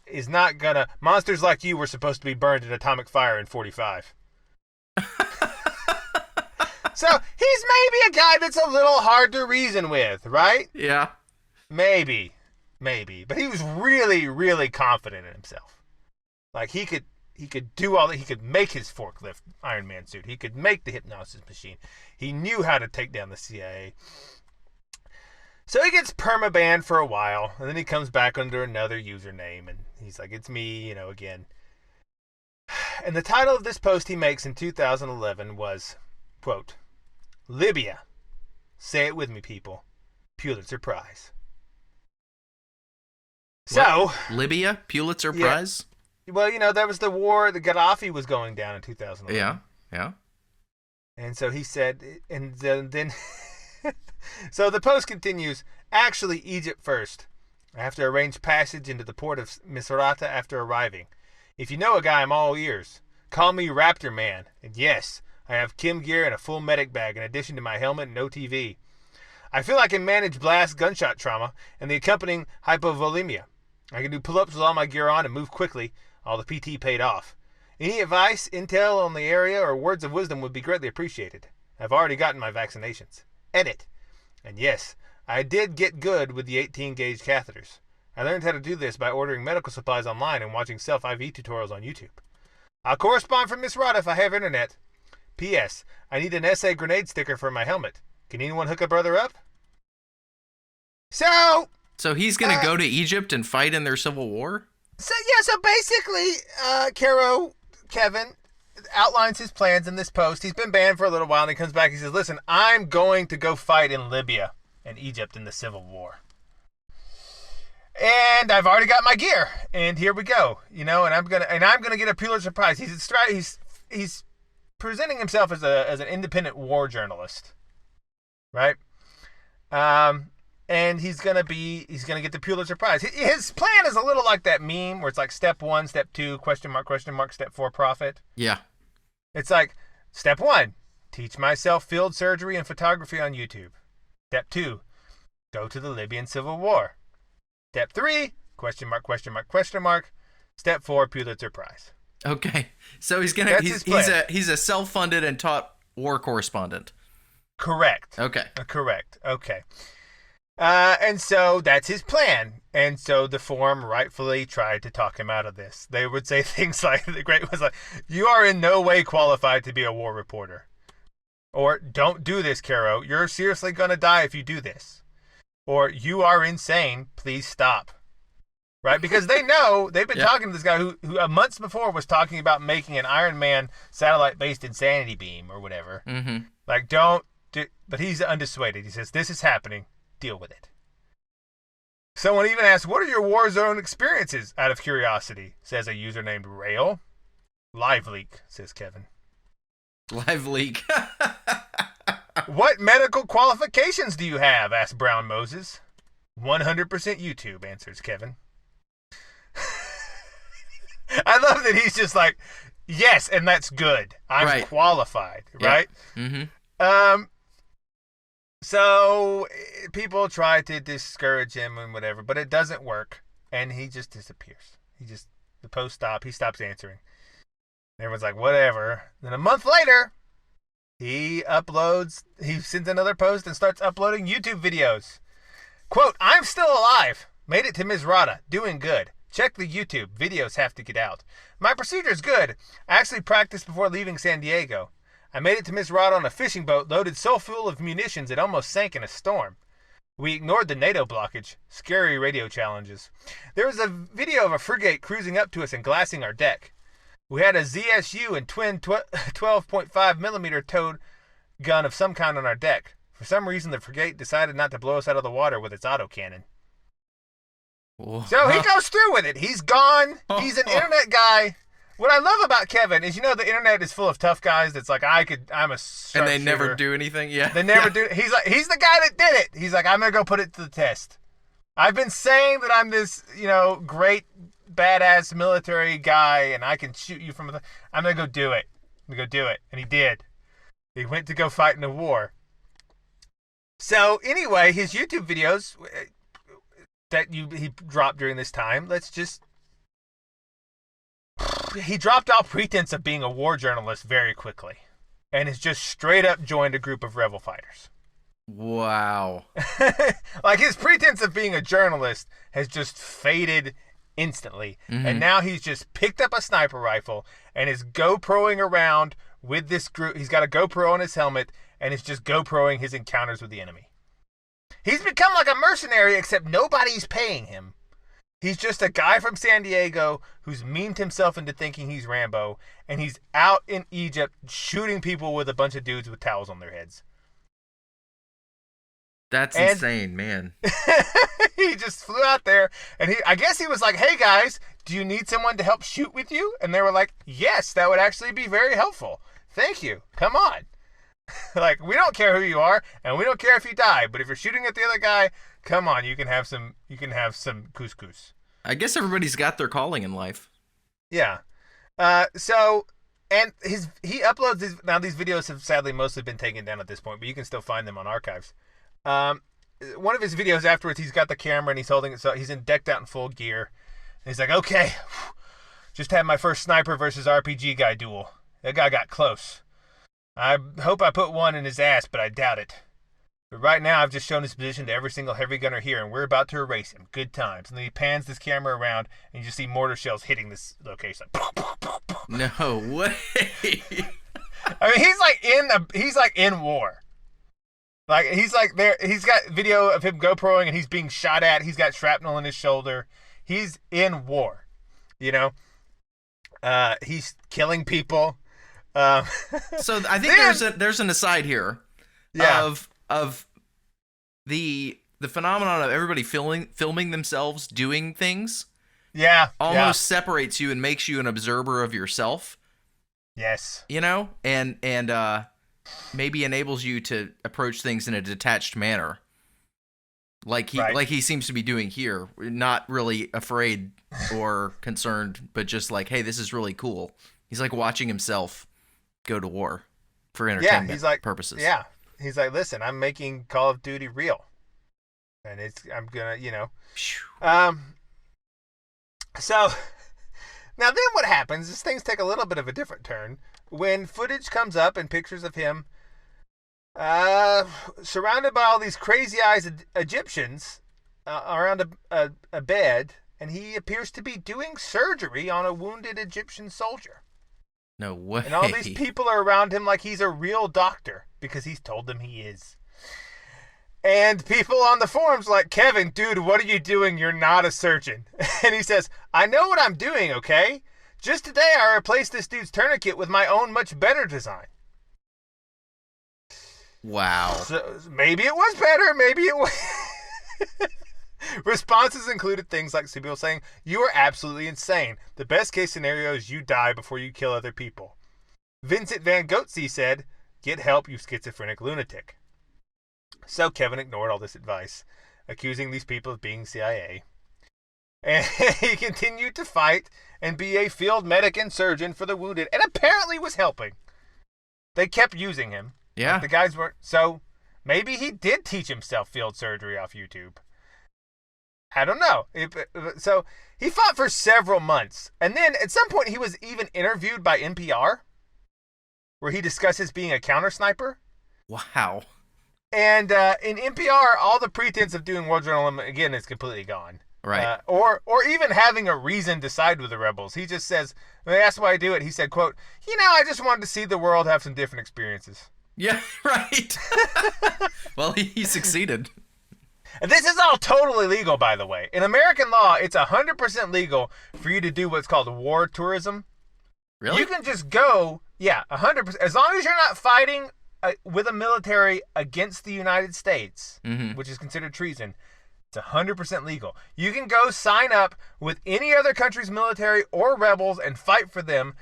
is not gonna. Monsters like you were supposed to be burned in atomic fire in 45. So he's maybe a guy that's a little hard to reason with, right? Yeah. Maybe. But he was really, really confident in himself. Like, he could do all that. He could make his forklift Iron Man suit. He could make the hypnosis machine. He knew how to take down the CIA. So he gets permabanned for a while, and then he comes back under another username, and he's like, it's me, again. And the title of this post he makes in 2011 was, quote, Libya. Say it with me, people. Pulitzer Prize. So, Libya, Pulitzer Prize? Well, that was the war that Gaddafi was going down in 2011. Yeah. And so he said, and then so the post continues, actually, Egypt first. I have to arrange passage into the port of Misrata after arriving. If you know a guy, I'm all ears. Call me Raptor Man. And yes, I have Kim gear and a full medic bag in addition to my helmet and no TV. I feel I can manage blast gunshot trauma and the accompanying hypovolemia. I can do pull-ups with all my gear on and move quickly. All the PT paid off. Any advice, intel on the area, or words of wisdom would be greatly appreciated. I've already gotten my vaccinations. Edit. And yes, I did get good with the 18-gauge catheters. I learned how to do this by ordering medical supplies online and watching self-IV tutorials on YouTube. I'll correspond from Miss Rod if I have internet. P.S. I need an SA grenade sticker for my helmet. Can anyone hook a brother up? So he's going to go to Egypt and fight in their civil war? So basically, Kevin outlines his plans in this post. He's been banned for a little while, and he comes back. He says, listen, I'm going to go fight in Libya and Egypt in the civil war. And I've already got my gear, and here we go. And I'm gonna get a Pulitzer Prize. He's presenting himself as an independent war journalist, right? And he's gonna get the Pulitzer Prize. His plan is a little like that meme where it's like step 1, step 2, question mark, step 4, profit. Yeah. It's like step 1, teach myself field surgery and photography on YouTube. Step 2, go to the Libyan Civil War. Step 3, question mark, question mark, question mark. Step 4, Pulitzer Prize. Okay. So he's a self-funded and taught war correspondent. Correct. Okay. Correct. Okay. And so that's his plan. And so the forum rightfully tried to talk him out of this. They would say things like, the great was like, you are in no way qualified to be a war reporter. Or, don't do this, Caro. You're seriously going to die if you do this. Or, you are insane. Please stop. Right? Because they know, they've been talking to this guy who months before was talking about making an Iron Man satellite-based insanity beam or whatever. Mm-hmm. Like, don't do, but he's undissuaded. He says, this is happening. Deal with it. Someone even asked, what are your war zone experiences, out of curiosity, says a user named Rail. Live leak, says Kevin. Live leak. What medical qualifications do you have, asked Brown Moses. 100% YouTube, answers Kevin. I love that he's just like, yes, and that's good. I'm qualified, right? Mm-hmm. So people try to discourage him and whatever, but it doesn't work, and he just disappears. The post stop, he stops answering. Everyone's like, whatever. Then a month later, he sends another post and starts uploading YouTube videos. Quote, I'm still alive. Made it to Misrata. Doing good. Check the YouTube. Videos have to get out. My procedure's good. I actually practiced before leaving San Diego. I made it to Misrata on a fishing boat loaded so full of munitions it almost sank in a storm. We ignored the NATO blockage. Scary radio challenges. There was a video of a frigate cruising up to us and glassing our deck. We had a ZSU and twin 12.5 millimeter towed gun of some kind on our deck. For some reason, the frigate decided not to blow us out of the water with its autocannon. Whoa. So he goes through with it. He's gone. He's an internet guy. What I love about Kevin is, the internet is full of tough guys that's like, I'm a and they never do anything. Yeah. They never do. He's the guy that did it. He's like, I'm going to go put it to the test. I've been saying that I'm this, great badass military guy and I can shoot you from I'm going to go do it. I'm going to go do it. And he did. He went to go fight in a war. So anyway, his YouTube videos that he dropped during this time, he dropped all pretense of being a war journalist very quickly and has just straight up joined a group of rebel fighters. Wow. Like his pretense of being a journalist has just faded instantly. Mm-hmm. And now he's just picked up a sniper rifle and is GoProing around with this group. He's got a GoPro on his helmet and is just GoProing his encounters with the enemy. He's become like a mercenary, except nobody's paying him. He's just a guy from San Diego who's memed himself into thinking he's Rambo, and he's out in Egypt shooting people with a bunch of dudes with towels on their heads. That's insane, man. He just flew out there, and I guess he was like, hey guys, do you need someone to help shoot with you? And they were like, yes, that would actually be very helpful. Thank you. Come on. Like, we don't care who you are, and we don't care if you die, but if you're shooting at the other guy, come on, you can have some couscous. I guess everybody's got their calling in life. Yeah. So, and he uploads these, now these videos have sadly mostly been taken down at this point, but you can still find them on archives. One of his videos afterwards, he's got the camera and he's holding it, so he's decked out in full gear. And he's like, okay, just had my first sniper versus RPG guy duel. That guy got close. I hope I put one in his ass, but I doubt it. But right now, I've just shown his position to every single heavy gunner here, and we're about to erase him. Good times. And then he pans this camera around, and you just see mortar shells hitting this location. No way. I mean, he's like in war. Like, he's like there. He's got video of him GoProing, and he's being shot at. He's got shrapnel in his shoulder. He's in war. He's killing people. So I think there's an aside here. Yeah. Of the phenomenon of everybody filming themselves doing things. Yeah. Almost separates you and makes you an observer of yourself. Yes. And maybe enables you to approach things in a detached manner. Like he seems to be doing here, not really afraid or concerned, but just like, hey, this is really cool. He's like watching himself go to war for entertainment purposes. Yeah. He's like, listen, I'm making Call of Duty real. And I'm going to, So, now then what happens is things take a little bit of a different turn. When footage comes up and pictures of him surrounded by all these crazy-eyed Egyptians around a bed, and he appears to be doing surgery on a wounded Egyptian soldier. No way. And all these people are around him like he's a real doctor because he's told them he is. And people on the forums like, Kevin, dude, what are you doing? You're not a surgeon. And he says, I know what I'm doing, okay? Just today I replaced this dude's tourniquet with my own much better design. Wow. So maybe it was better, maybe it was... Responses included things like some people saying, you are absolutely insane. The best case scenario is you die before you kill other people. Vincent Van Goatsy said, get help, you schizophrenic lunatic. So Kevin ignored all this advice, accusing these people of being CIA. And he continued to fight and be a field medic and surgeon for the wounded, and apparently was helping. They kept using him. Yeah. Like the guys weren't. So maybe he did teach himself field surgery off YouTube. I don't know. So he fought for several months. And then at some point he was even interviewed by NPR, where he discusses being a counter sniper. Wow. And in NPR, all the pretense of doing war journalism, again, is completely gone. Right. Or even having a reason to side with the rebels. He just says, when they asked why I do it, he said, quote, I just wanted to see the world have some different experiences. Yeah, right. Well, he succeeded. And this is all totally legal, by the way. In American law, it's 100% legal for you to do what's called war tourism. Really? You can just go, 100%. As long as you're not fighting with a military against the United States, which is considered treason, it's 100% legal. You can go sign up with any other country's military or rebels and fight for them.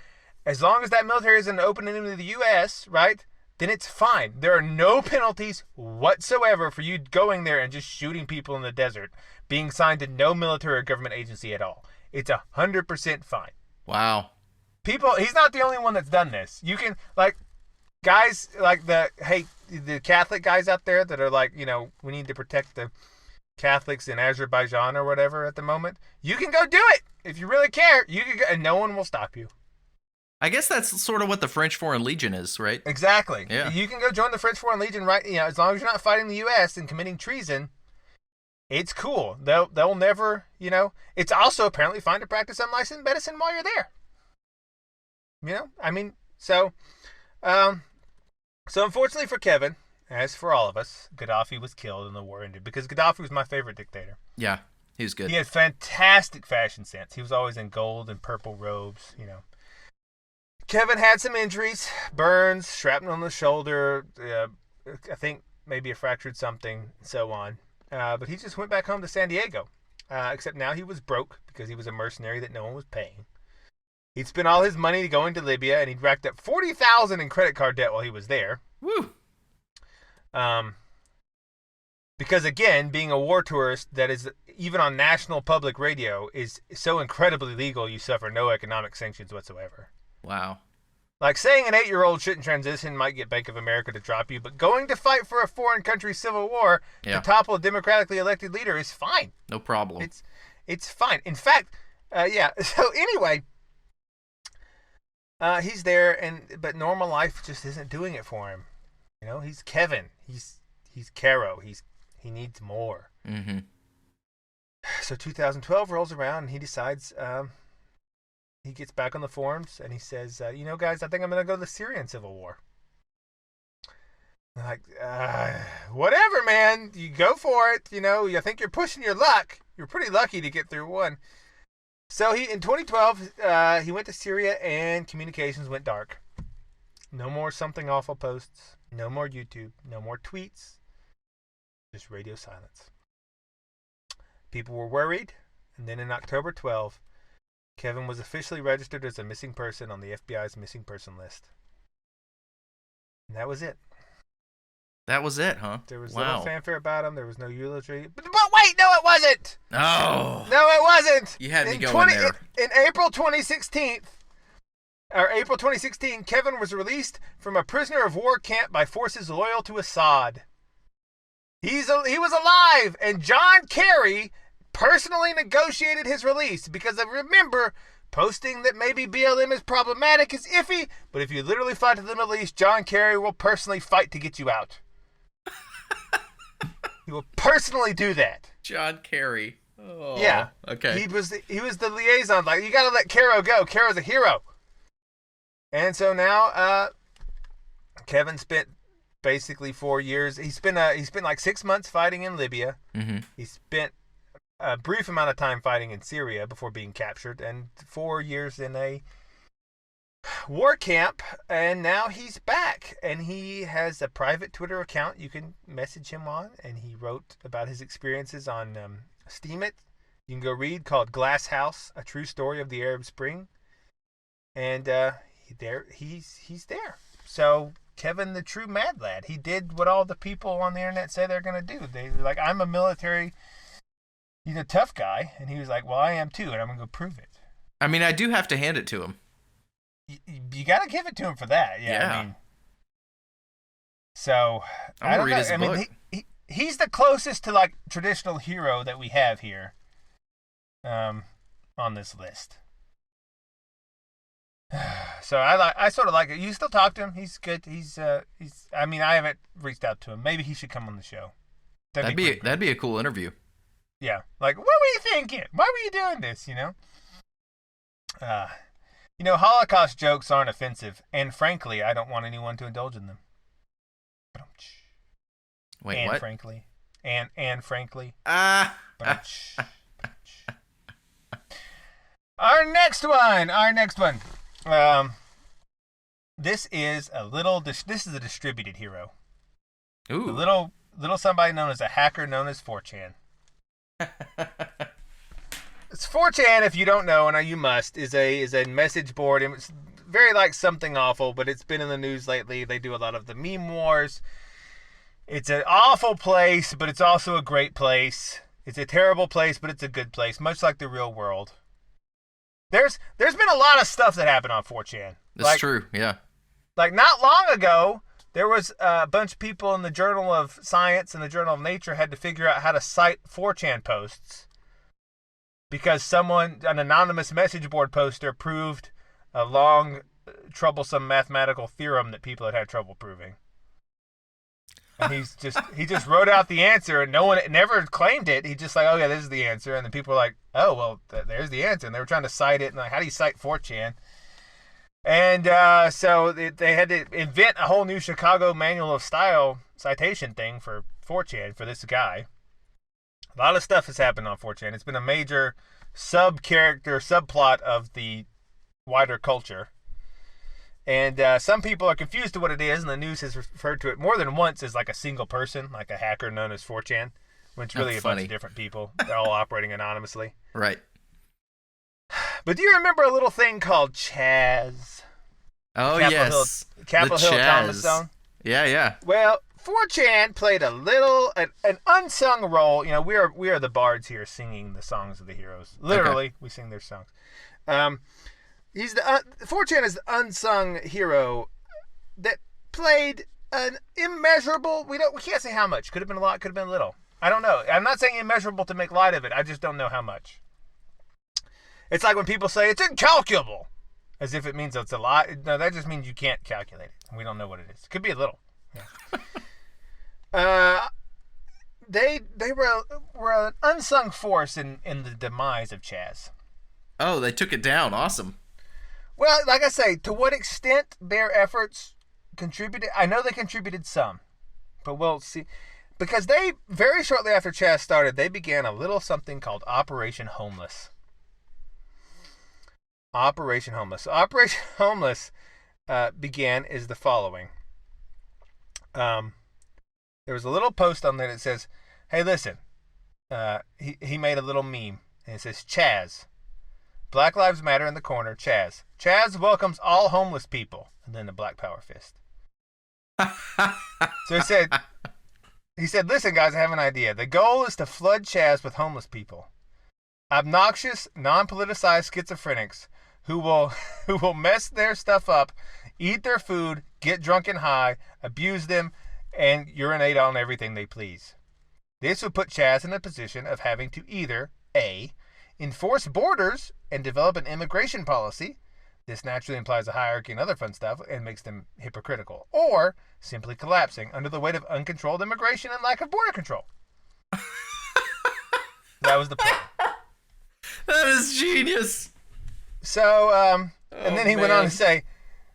As long as that military is an open enemy to the U.S., right? Then it's fine. There are no penalties whatsoever for you going there and just shooting people in the desert, being signed to no military or government agency at all. It's 100% fine. Wow. He's not the only one that's done this. You can, guys like the Catholic guys out there that are like, we need to protect the Catholics in Azerbaijan or whatever at the moment. You can go do it. If you really care, you can go, and no one will stop you. I guess that's sort of what the French Foreign Legion is, right? Exactly. Yeah. You can go join the French Foreign Legion, right? As long as you're not fighting the U.S. and committing treason, it's cool. They'll never, It's also apparently fine to practice unlicensed medicine while you're there. So unfortunately for Kevin, as for all of us, Gaddafi was killed and the war ended because Gaddafi was my favorite dictator. Yeah, he was good. He had fantastic fashion sense. He was always in gold and purple robes, Kevin had some injuries, burns, shrapnel on the shoulder, I think maybe a fractured something, and so on. But he just went back home to San Diego, except now he was broke because he was a mercenary that no one was paying. He'd spent all his money going to Libya, and he'd racked up $40,000 in credit card debt while he was there. Woo! Because again, being a war tourist that is even on national public radio is so incredibly legal, you suffer no economic sanctions whatsoever. Wow. Like saying an 8-year-old shouldn't transition might get Bank of America to drop you, but going to fight for a foreign country's civil war to topple a democratically elected leader is fine. No problem. It's fine. In fact, so anyway, he's there, but normal life just isn't doing it for him. He's Kevin. He's Caro. He needs more. Mm-hmm. So 2012 rolls around, and he decides he gets back on the forums, and he says, guys, I think I'm going to go to the Syrian civil war. I'm like, whatever, man. You go for it. I think you're pushing your luck. You're pretty lucky to get through one. So in 2012, he went to Syria, and communications went dark. No more something awful posts. No more YouTube. No more tweets. Just radio silence. People were worried, and then in October 12, Kevin was officially registered as a missing person on the FBI's missing person list. And that was it. That was it, huh? There was no fanfare about him. There was no eulogy. But wait, no, it wasn't. Oh. No, it wasn't. You had me going there. In April 2016, April 2016, Kevin was released from a prisoner of war camp by forces loyal to Assad. He was alive, and John Kerry personally negotiated his release because I remember posting that maybe BLM is problematic is iffy, but if you literally fight to the Middle East, John Kerry will personally fight to get you out. He will personally do that. John Kerry. Oh, yeah. Okay. He was the liaison. Like, you got to let Caro go. Caro's a hero. And so now, Kevin spent basically 4 years. He spent like 6 months fighting in Libya. Mm-hmm. He spent a brief amount of time fighting in Syria before being captured, and 4 years in a war camp, and now he's back, and he has a private Twitter account you can message him on, and he wrote about his experiences on Steemit. You can go read, called Glass House, A True Story of the Arab Spring, and he's there. So Kevin, the true mad lad, he did what all the people on the internet say they're going to do. They were like, I'm a military, he's a tough guy, and he was like, well, I am too, and I'm going to go prove it. I mean, I do have to hand it to him. You got to give it to him for that. Yeah. I mean, so I don't know. I mean, he's the closest to like traditional hero that we have here, on this list. So I sort of like it. You still talk to him? He's good. He's. I mean, I haven't reached out to him. Maybe he should come on the show. That'd be a cool interview. Yeah. Like, what were you thinking? Why were you doing this? Holocaust jokes aren't offensive, and frankly, I don't want anyone to indulge in them. Wait, and what? Frankly, and frankly. Our next one. This is a distributed hero. Ooh. A little somebody known as a hacker known as 4chan. It's 4chan, if you don't know, and you must, is a message board, and it's very like Something Awful, but it's been in the news lately. They do a lot of the meme wars. It's an awful place, but it's also a great place. It's a terrible place, but it's a good place, much like the real world. There's been a lot of stuff that happened on 4chan. That's true, yeah. Like, not long ago, there was a bunch of people in the Journal of Science and the Journal of Nature had to figure out how to cite 4chan posts because an anonymous message board poster, proved a long, troublesome mathematical theorem that people had trouble proving. And he just wrote out the answer, and no one never claimed it. He just like, oh yeah, this is the answer, and then people were like, oh well, there's the answer, and they were trying to cite it, and like, how do you cite 4chan? And so they had to invent a whole new Chicago Manual of Style citation thing for 4chan for this guy. A lot of stuff has happened on 4chan. It's been a major subplot of the wider culture. And some people are confused to what it is, and the news has referred to it more than once as like a single person, like a hacker known as 4chan, when it's really a bunch of different people. They're all operating anonymously. Right. But do you remember a little thing called Chaz? Oh, yes. Capitol Hill Thomas Zone? Yeah. Well, 4chan played an unsung role. We are the bards here singing the songs of the heroes. Literally, we sing their songs. 4chan is the unsung hero that played an immeasurable. We can't say how much. Could have been a lot. Could have been little. I don't know. I'm not saying immeasurable to make light of it. I just don't know how much. It's like when people say it's incalculable, as if it means it's a lot. No, that just means you can't calculate it. We don't know what it is. It could be a little. Yeah. They were an unsung force in the demise of Chaz. Oh, they took it down. Awesome. Well, like I say, to what extent their efforts contributed, I know they contributed some, but we'll see. Because they, very shortly after Chaz started, they began a little something called Operation Homeless. Operation Homeless. So Operation Homeless began as the following. There was a little post on there that says, hey, listen, he made a little meme, and it says, Chaz. Black Lives Matter in the corner, Chaz. Chaz welcomes all homeless people. And then the Black Power fist. So he said, listen, guys, I have an idea. The goal is to flood Chaz with homeless people. Obnoxious, non-politicized schizophrenics who will mess their stuff up, eat their food, get drunk and high, abuse them, and urinate on everything they please. This would put Chaz in a position of having to either A, enforce borders and develop an immigration policy. This naturally implies a hierarchy and other fun stuff and makes them hypocritical. Or simply collapsing under the weight of uncontrolled immigration and lack of border control. That was the plan. That is genius. So, and then he went on to say,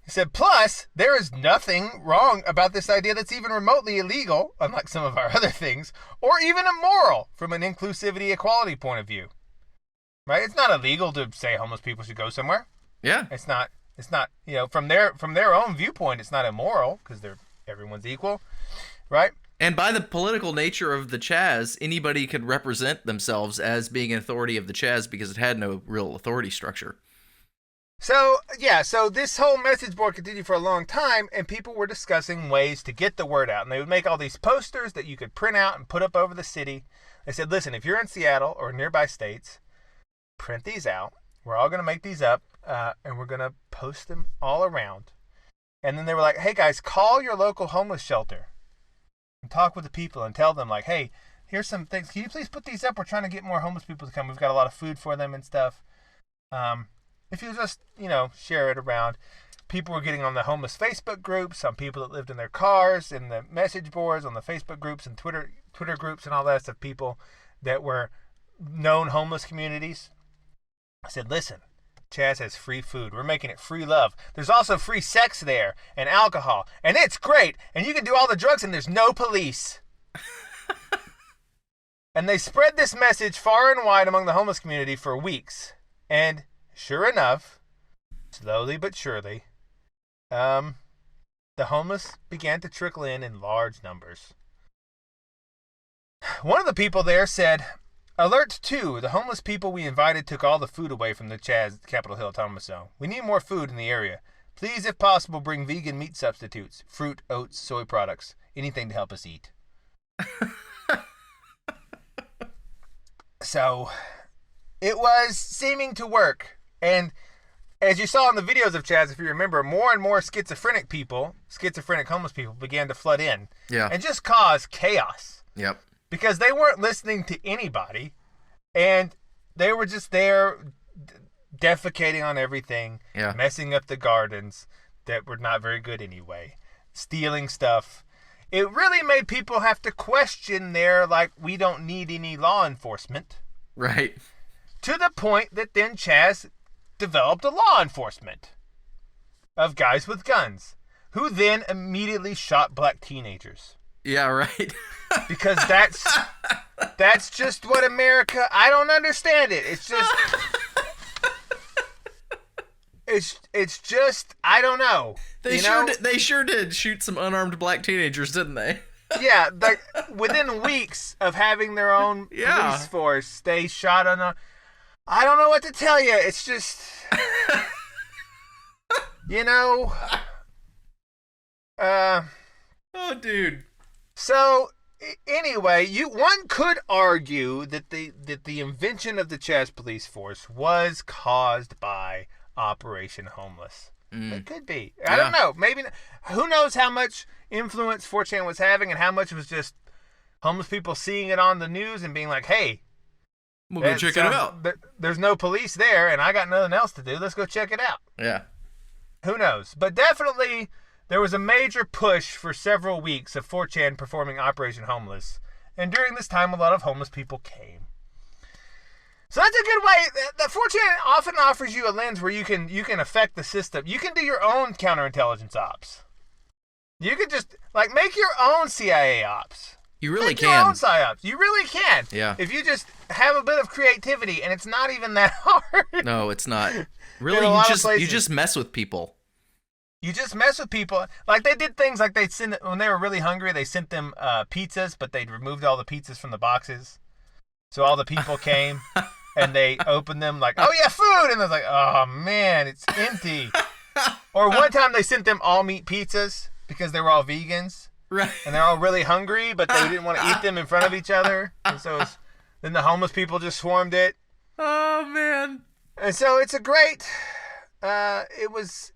he said, plus, there is nothing wrong about this idea that's even remotely illegal, unlike some of our other things, or even immoral from an inclusivity equality point of view. Right? It's not illegal to say homeless people should go somewhere. Yeah. It's not, from their own viewpoint, it's not immoral because everyone's equal. Right? And by the political nature of the Chaz, anybody could represent themselves as being an authority of the Chaz because it had no real authority structure. So this whole message board continued for a long time, and people were discussing ways to get the word out. And they would make all these posters that you could print out and put up over the city. They said, listen, if you're in Seattle or nearby states, print these out. We're all going to make these up, and we're going to post them all around. And then they were like, hey, guys, call your local homeless shelter and talk with the people and tell them, like, hey, here's some things. Can you please put these up? We're trying to get more homeless people to come. We've got a lot of food for them and stuff. If you just, share it around. People were getting on the homeless Facebook groups, some people that lived in their cars, in the message boards, on the Facebook groups and Twitter groups and all that stuff, people that were known homeless communities. I said, listen, Chaz has free food. We're making it free love. There's also free sex there and alcohol, and it's great. And you can do all the drugs and there's no police. And they spread this message far and wide among the homeless community for weeks. And sure enough, slowly but surely, the homeless began to trickle in large numbers. One of the people there said, Alert 2, the homeless people we invited took all the food away from the Chaz Capitol Hill Autonomous Zone. We need more food in the area. Please, if possible, bring vegan meat substitutes, fruit, oats, soy products, anything to help us eat. So, it was seeming to work. And as you saw in the videos of Chaz, if you remember, more and more schizophrenic homeless people began to flood in. Yeah. And just cause chaos. Yep. Because they weren't listening to anybody, and they were just there defecating on everything, messing up the gardens that were not very good anyway, stealing stuff. It really made people have to question we don't need any law enforcement. Right. To the point that then Chaz developed a law enforcement of guys with guns, who then immediately shot black teenagers. Yeah, right. Because that's just what America. I don't understand it. It's just it's just I don't know. They sure did shoot some unarmed black teenagers, didn't they? Yeah, within weeks of having their own police force, they shot I don't know what to tell you. It's just oh, dude. So anyway, one could argue that the invention of the Chaz police force was caused by Operation Homeless. It could be. I don't know. Maybe. Who knows how much influence 4chan was having and how much was just homeless people seeing it on the news and being like, hey, we'll go check it out. There's no police there and I got nothing else to do. Let's go check it out. Yeah. Who knows? But definitely there was a major push for several weeks of 4chan performing Operation Homeless. And during this time, a lot of homeless people came. So that's a good way. The 4chan often offers you a lens where you can affect the system. You can do your own counterintelligence ops. You can just, make your own CIA ops. You really Make can. your own PSYOPs. You really can. Yeah. If you just have a bit of creativity, and it's not even that hard. No, it's not. Really, you just mess with people. You just mess with people. Like, they did things like when they were really hungry, they sent them pizzas, but they'd removed all the pizzas from the boxes. So all the people came, and they opened them like, oh, yeah, food! And they're like, oh, man, it's empty. Or one time they sent them all-meat pizzas because they were all vegans. Right. And they're all really hungry, but they didn't want to eat them in front of each other. And so then the homeless people just swarmed it. Oh, man. And so it's a great is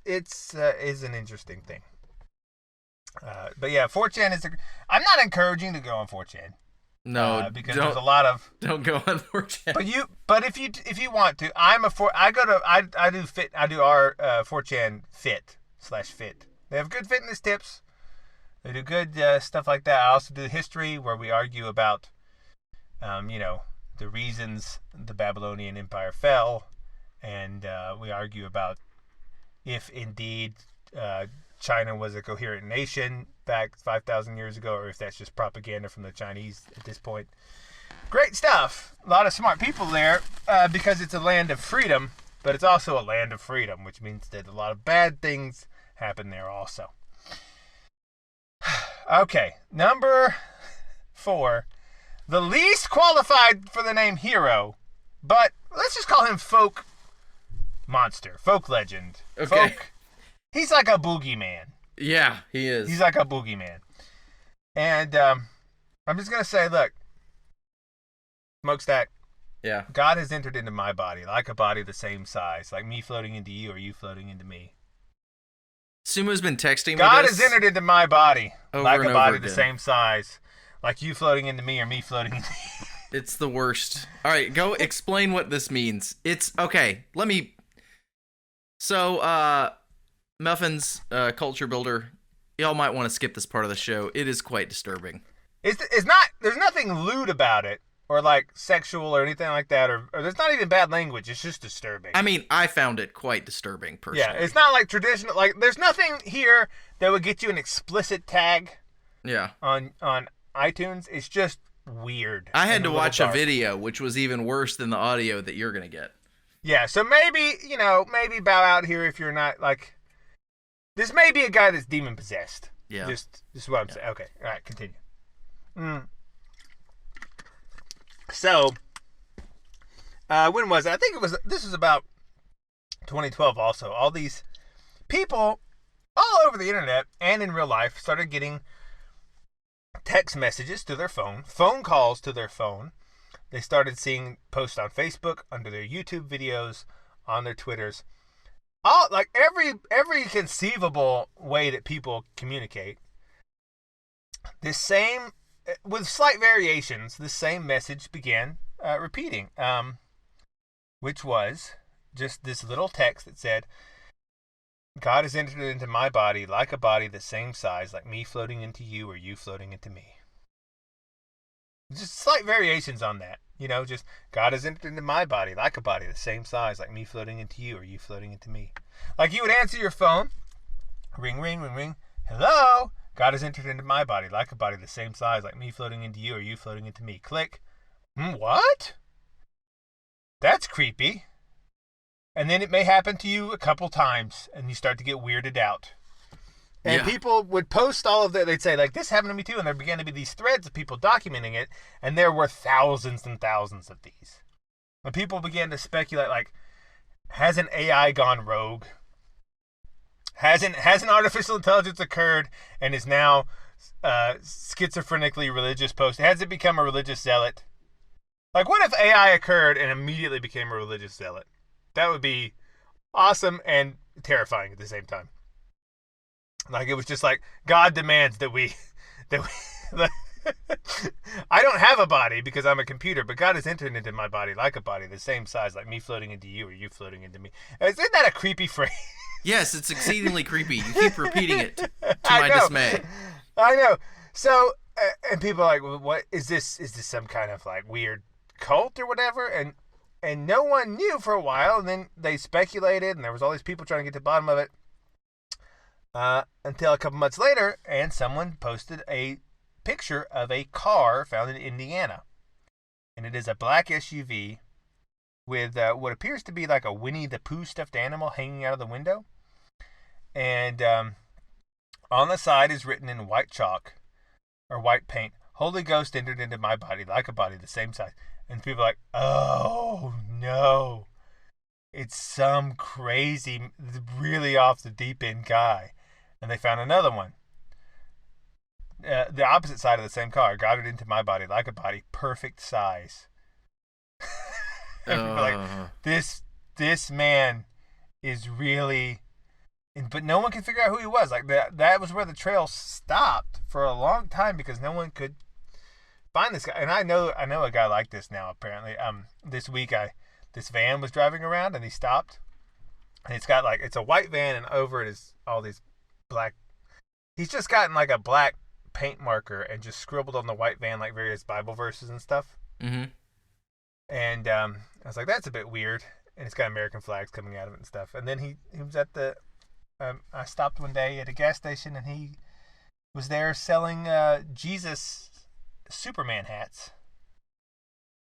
an interesting thing. But yeah, 4chan is. I'm not encouraging to go on 4chan. No, because there's a lot of. Don't go on 4chan. But if you want to, I do our 4chan fit/fit. They have good fitness tips. They do good stuff like that. I also do history where we argue about, the reasons the Babylonian Empire fell, and we argue about if indeed China was a coherent nation back 5,000 years ago, or if that's just propaganda from the Chinese at this point. Great stuff. A lot of smart people there because it's a land of freedom, but it's also a land of freedom, which means that a lot of bad things happen there also. Okay, number 4. The least qualified for the name hero, but let's just call him folk monster, folk legend. Okay. He's like a boogeyman. Yeah, he is. He's like a boogeyman. And I'm just going to say, look, Smokestack. Yeah. God has entered into my body, like a body the same size, like me floating into you or you floating into me. Sumu's been texting me God this has entered into my body, like a body again. the same size, like you floating into me or me floating into you. It's the worst. All right, go explain what this means. It's okay. Let me. So, Muffins, culture builder, y'all might want to skip this part of the show. It is quite disturbing. It's not. There's nothing lewd about it, or like sexual or anything like that, or there's not even bad language. It's just disturbing. I mean, I found it quite disturbing personally. Yeah, it's not like traditional. Like, there's nothing here that would get you an explicit tag. Yeah. On iTunes, it's just weird. I had to watch a video, which was even worse than the audio that you're gonna get. Yeah, so maybe bow out here if you're not like. This may be a guy that's demon possessed. Yeah. Just what I'm saying. Okay, all right, continue. So, when was it? I think this was about 2012 also. All these people all over the internet and in real life started getting text messages to their phone calls to their phone. They started seeing posts on Facebook, under their YouTube videos, on their Twitters. All like every conceivable way that people communicate. This same, with slight variations, the same message began repeating, which was just this little text that said, God has entered into my body like a body the same size, like me floating into you or you floating into me. Just slight variations on that. Just God has entered into my body like a body the same size, like me floating into you or you floating into me. Like you would answer your phone, ring, ring, ring, ring. Hello, God has entered into my body like a body the same size, like me floating into you or you floating into me. Click. What? That's creepy. And then it may happen to you a couple times, and you start to get weirded out. And people would post all of that. They'd say, like, this happened to me too. And there began to be these threads of people documenting it. And there were thousands and thousands of these. And people began to speculate, like, has an AI gone rogue? Has an artificial intelligence occurred and is now schizophrenically religious posting? Has it become a religious zealot? Like, what if AI occurred and immediately became a religious zealot? That would be awesome and terrifying at the same time. Like, it was just like, God demands that we I don't have a body because I'm a computer, but God has entered into my body like a body the same size, like me floating into you or you floating into me. Isn't that a creepy phrase? Yes, it's exceedingly creepy. You keep repeating it to my dismay. I know. So, and people are like, well, what is this? Is this some kind of like weird cult or whatever? And no one knew for a while, and then they speculated, and there was all these people trying to get to the bottom of it. Until a couple months later, and someone posted a picture of a car found in Indiana. And it is a black SUV with what appears to be like a Winnie the Pooh stuffed animal hanging out of the window. And on the side is written in white chalk, or white paint, Holy Ghost entered into my body like a body the same size. And people are like, oh no, it's some crazy, really off the deep end guy. And they found another one. The opposite side of the same car. Got it into my body like a body, perfect size. And people are like, this man is really, but no one can figure out who he was. Like that was where the trail stopped for a long time because no one could find this guy. And I know a guy like this now. Apparently, this week this van was driving around and he stopped, and it's a white van and over it is all these black. He's just gotten like a black paint marker and just scribbled on the white van like various Bible verses and stuff. Mm-hmm. And I was like, that's a bit weird. And it's got American flags coming out of it and stuff. And then he was at the. I stopped one day at a gas station and he was there selling Jesus Superman hats.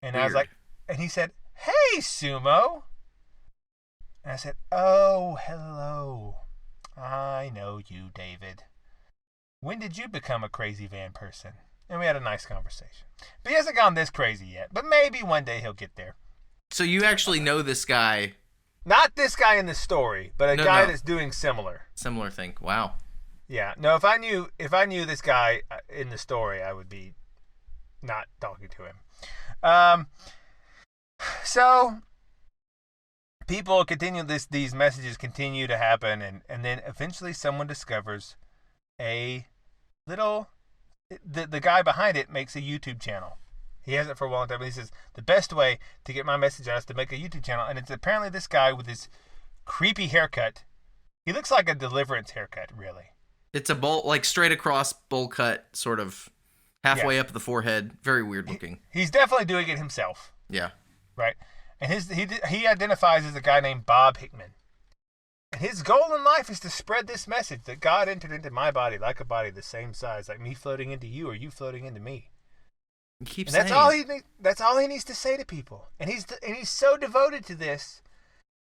And weird. I was like, and he said, "Hey, Sumo." And I said, "Oh, hello. I know you, David. When did you become a crazy van person?" And we had a nice conversation. But he hasn't gone this crazy yet. But maybe one day he'll get there. So you actually know this guy? Not this guy in the story, but a guy that's doing similar. Similar thing. Wow. Yeah. No, if I knew this guy in the story, I would be not talking to him. So people continue these messages continue to happen, and then eventually someone discovers a little. The guy behind it makes a YouTube channel. He has it for a long time. But he says the best way to get my message out is to make a YouTube channel, and it's apparently this guy with this creepy haircut. He looks like a Deliverance haircut, really. It's a bowl, like straight across bowl cut, sort of halfway up the forehead. Very weird looking. He's definitely doing it himself. Yeah. Right. And he identifies as a guy named Bob Hickman. And his goal in life is to spread this message that God entered into my body like a body the same size, like me floating into you or you floating into me. Keep saying that's all he needs to say to people. And he's so devoted to this,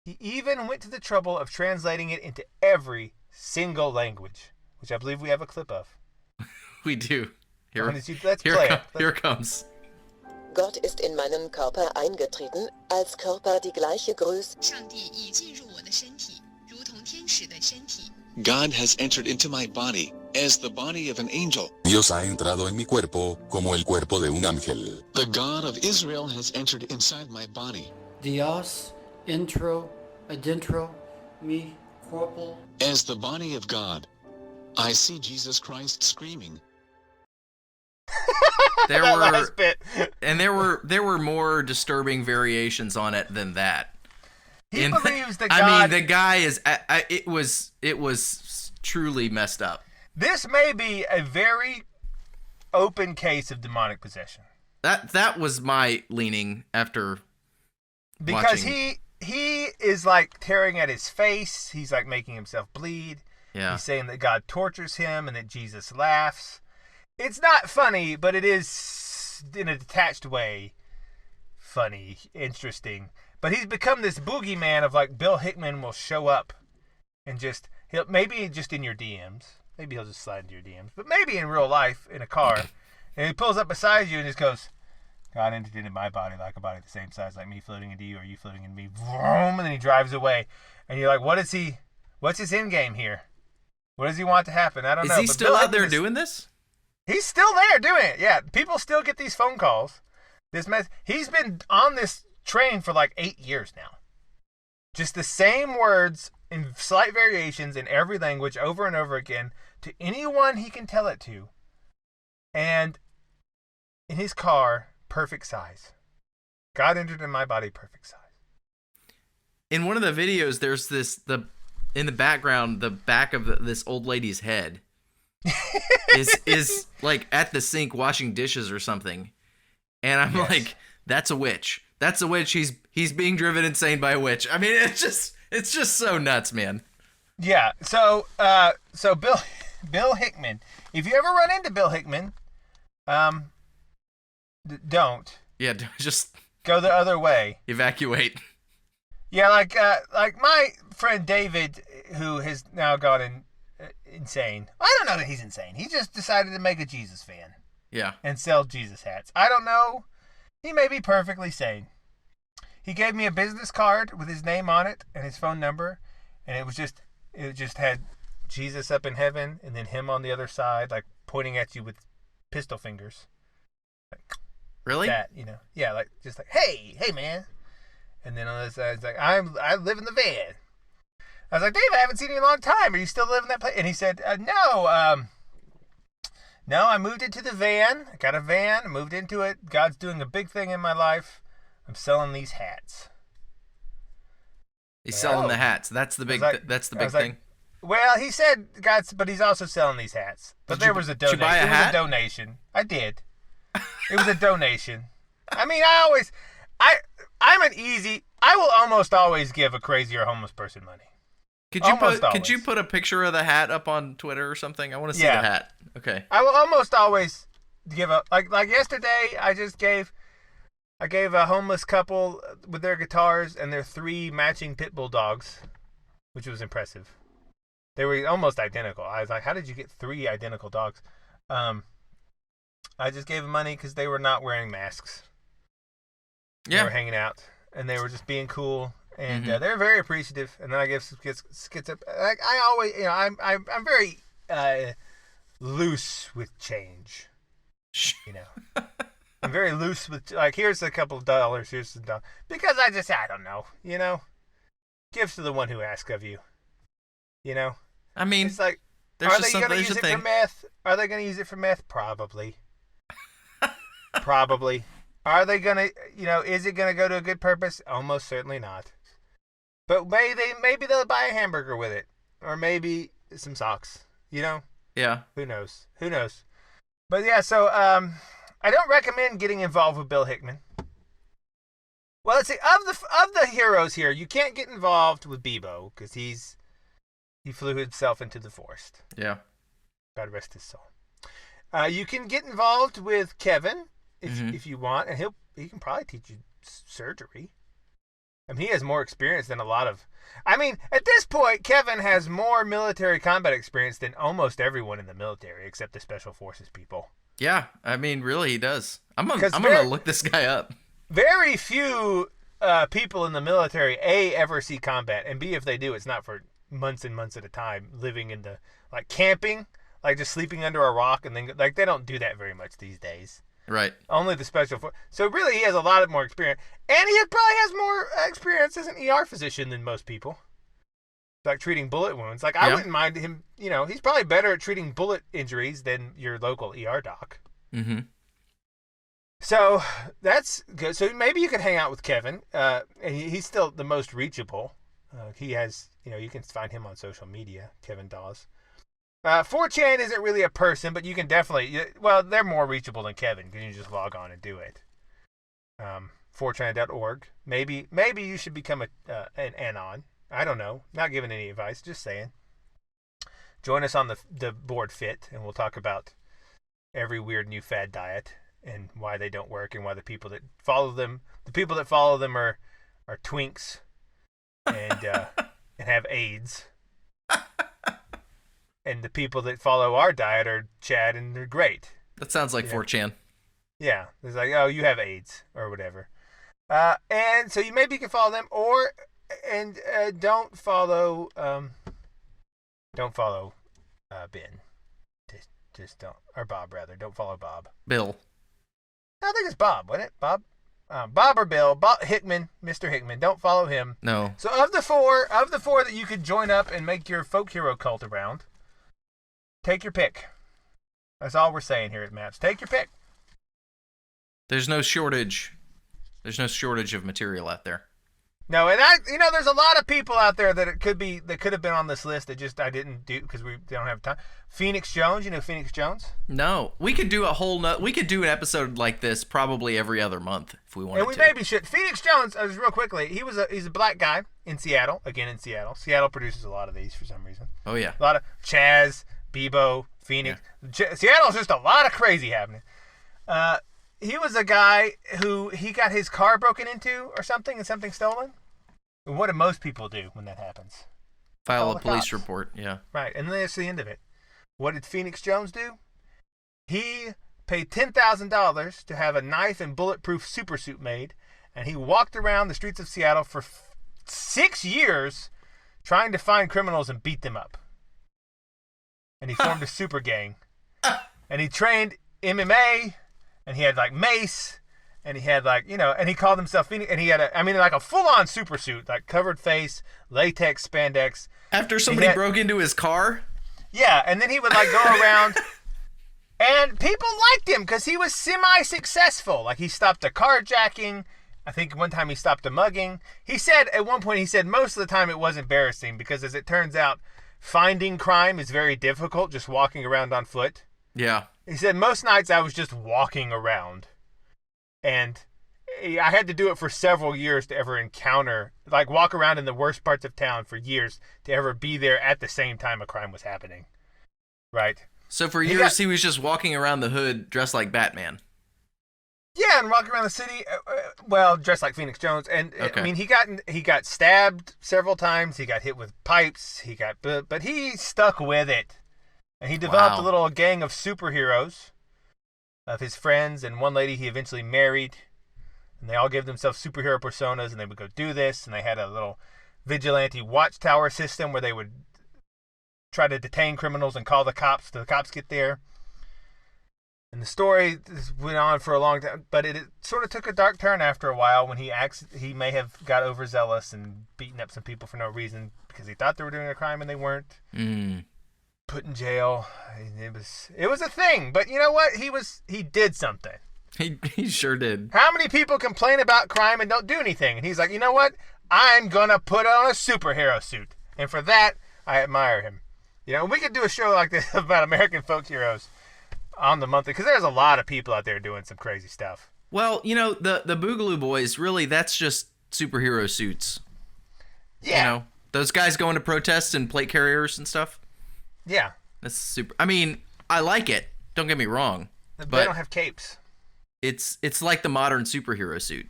he even went to the trouble of translating it into every single language, which I believe we have a clip of. We do. Let's play it. Here it comes. Gott ist in meinen Körper eingetreten, als Körper die gleiche Größe. God has entered into my body as the body of an angel. Dios ha entrado en mi cuerpo como el cuerpo de un ángel. The God of Israel has entered inside my body. Dios entro adentro mi cuerpo. As the body of God, I see Jesus Christ screaming. There were more disturbing variations on it than that. He believes that God... I mean, the guy is... it was truly messed up. This may be a very open case of demonic possession. That was my leaning after because watching. he is like tearing at his face. He's like making himself bleed. Yeah. He's saying that God tortures him and that Jesus laughs. It's not funny, but it is in a detached way funny, interesting. But he's become this boogeyman of like Bill Hickman will show up and maybe just in your DMs. Maybe he'll just slide into your DMs. But maybe in real life, in a car. And he pulls up beside you and just goes, God entered into my body like a body the same size, like me floating into you or you floating into me. Vroom, and then he drives away. And you're like, what's his end game here? What does he want to happen? I don't know. Is he still out there doing this? He's still there doing it. Yeah. People still get these phone calls. He's been on this train for like 8 years now. Just the same words in slight variations in every language over and over again to anyone he can tell it to. And in his car, perfect size. God entered in my body, perfect size. In one of the videos, there's in the background, the back of this old lady's head is like at the sink washing dishes or something. And I'm like, that's a witch. That's a witch. He's being driven insane by a witch. I mean, it's just so nuts, man. Yeah. So Bill Hickman. If you ever run into Bill Hickman, don't. Yeah, just go the other way. Evacuate. Yeah, like my friend David, who has now gone insane. I don't know that he's insane. He just decided to make a Jesus fan. Yeah. And sell Jesus hats. I don't know. He may be perfectly sane. He gave me a business card with his name on it and his phone number, and it just had Jesus up in heaven and then him on the other side, like pointing at you with pistol fingers. Like, really? That, yeah, like just like, hey man. And then on the other side, it's like, I live in the van. I was like, Dave, I haven't seen you in a long time. Are you still living that place? And he said, no. No, I moved into the van. I got a van. I moved into it. God's doing a big thing in my life. I'm selling these hats. He's selling the hats. That's the big. That's the big thing. Well, he said but he's also selling these hats. But there was a donation. Did you buy a hat? It was a donation. I did. It was a donation. I mean, I will almost always give a crazy or homeless person money. Could you put a picture of the hat up on Twitter or something? I want to see the hat. Okay. I will almost always give like yesterday. I gave a homeless couple with their guitars and their 3 matching pit bull dogs, which was impressive. They were almost identical. I was like, how did you get 3 identical dogs? I just gave them money because they were not wearing masks. Yeah. They were hanging out and they were just being cool. And they're very appreciative. And then I give skits up. Like I always, I'm very loose with change. I'm very loose with, like, here's a couple of dollars, here's some dollars. Because I don't know, Give to the one who asks of you, I mean, it's like, are they going to use it for meth? Are they going to use it for meth? Probably. Probably. Are they going to, is it going to go to a good purpose? Almost certainly not. But maybe they'll buy a hamburger with it. Or maybe some socks, Yeah. Who knows? But yeah, so, I don't recommend getting involved with Bill Hickman. Well, let's see. Of the heroes here, you can't get involved with Bebo because he flew himself into the forest. Yeah. God rest his soul. You can get involved with Kevin if you want, and he can probably teach you surgery. I mean, he has more experience than a lot of. I mean, at this point, Kevin has more military combat experience than almost everyone in the military, except the special forces people. Yeah, I mean, really, he does. I'm gonna look this guy up. Very few people in the military, A, ever see combat, and B, if they do, it's not for months and months at a time, living in the, like, camping, like just sleeping under a rock, and then, like, they don't do that very much these days. Right. Only the special forces. So really, he has a lot more experience, and he probably has more experience as an ER physician than most people. Like treating bullet wounds. Like, I wouldn't mind him, he's probably better at treating bullet injuries than your local ER doc. Mm-hmm. So that's good. So maybe you could hang out with Kevin. And he's still the most reachable. He has, you can find him on social media, Kevin Dawes. 4chan isn't really a person, but you can definitely, they're more reachable than Kevin because you just log on and do it. 4chan.org. Maybe you should become an anon. I don't know. Not giving any advice. Just saying. Join us on the board Fit, and we'll talk about every weird new fad diet and why they don't work, and why the people that follow them are twinks and and have AIDS, and the people that follow our diet are Chad and they're great. That sounds like 4chan. Yeah, it's like, oh, you have AIDS or whatever, and so maybe you can follow them and don't follow Ben. Just don't, or Bob rather. Don't follow Bob. Bill. I think it's Bob, wasn't it? Bob or Bill. Bob Hickman, Mr. Hickman. Don't follow him. No. So of the four that you could join up and make your folk hero cult around, take your pick. That's all we're saying here at Maps. Take your pick. There's no shortage. There's no shortage of material out there. No, and there's a lot of people out there that could have been on this list that I didn't do because we don't have time. Phoenix Jones, Phoenix Jones? No, we could do we could do an episode like this probably every other month if we wanted to. And we maybe should. Phoenix Jones, just real quickly, he's a black guy in Seattle. Again, in Seattle. Seattle produces a lot of these for some reason. Oh yeah. A lot of Chaz, Bebo, Phoenix. Yeah. Seattle's just a lot of crazy happening. He was a guy who he got his car broken into or something and something stolen. And what do most people do when that happens? File a police report, yeah. Right, and then that's the end of it. What did Phoenix Jones do? He paid $10,000 to have a knife and bulletproof super suit made, and he walked around the streets of Seattle for 6 years trying to find criminals and beat them up. And he formed a super gang. And he trained MMA, and he had like mace, And he had and he called himself Phoenix, and he had a full-on super suit, like covered face, latex spandex. After somebody broke into his car? Yeah, and then he would go around, and people liked him because he was semi-successful. Like, he stopped a carjacking. I think one time he stopped a mugging. He said, at one point, most of the time it was embarrassing because, as it turns out, finding crime is very difficult just walking around on foot. Yeah. He said, most nights I was just walking around. And I had to do it for several years to ever walk around in the worst parts of town for years to ever be there at the same time a crime was happening. Right? So for years he was just walking around the hood dressed like Batman. Yeah, and walking around the city, dressed like Phoenix Jones. And okay. I mean, he got stabbed several times. He got hit with pipes. But he stuck with it. And he developed a little gang of superheroes of his friends, and one lady he eventually married, and they all gave themselves superhero personas, and they would go do this, and they had a little vigilante watchtower system where they would try to detain criminals and call the cops till the cops get there. And the story went on for a long time, but it sort of took a dark turn after a while when he may have got overzealous and beaten up some people for no reason because he thought they were doing a crime and they weren't. Put in jail. It was a thing, but you know what? He did something. He sure did. How many people complain about crime and don't do anything? And he's like, you know what? I'm gonna put on a superhero suit, and for that, I admire him. You know, we could do a show like this about American folk heroes on the monthly, because there's a lot of people out there doing some crazy stuff. Well, you know, the Boogaloo Boys, really, that's just superhero suits. Yeah. You know, those guys going to protests and plate carriers and stuff. Yeah. That's super. I mean, I like it. Don't get me wrong. But they don't have capes. It's like the modern superhero suit.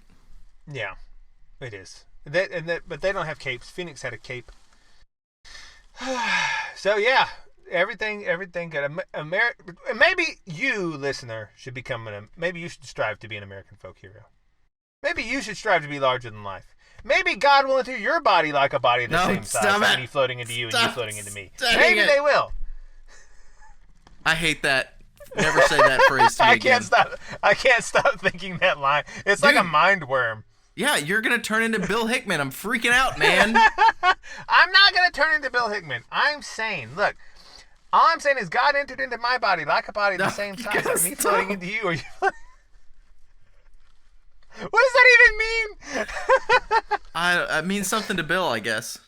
Yeah, it is. But they don't have capes. Phoenix had a cape. So yeah, everything good. Maybe you, listener, should become maybe you should strive to be an American folk hero. Maybe you should strive to be larger than life. Maybe God will enter your body like a body the same size, like me floating into you and you floating into me. Maybe they will. I hate that. Never say that phrase to me again. I can't stop thinking that line. It's like a mind worm. Yeah, you're going to turn into Bill Hickman. I'm freaking out, man. I'm not going to turn into Bill Hickman. I'm saying, look, all I'm saying is God entered into my body like a body the same size, like me floating into you. Or you what does that even mean? It means something to Bill, I guess.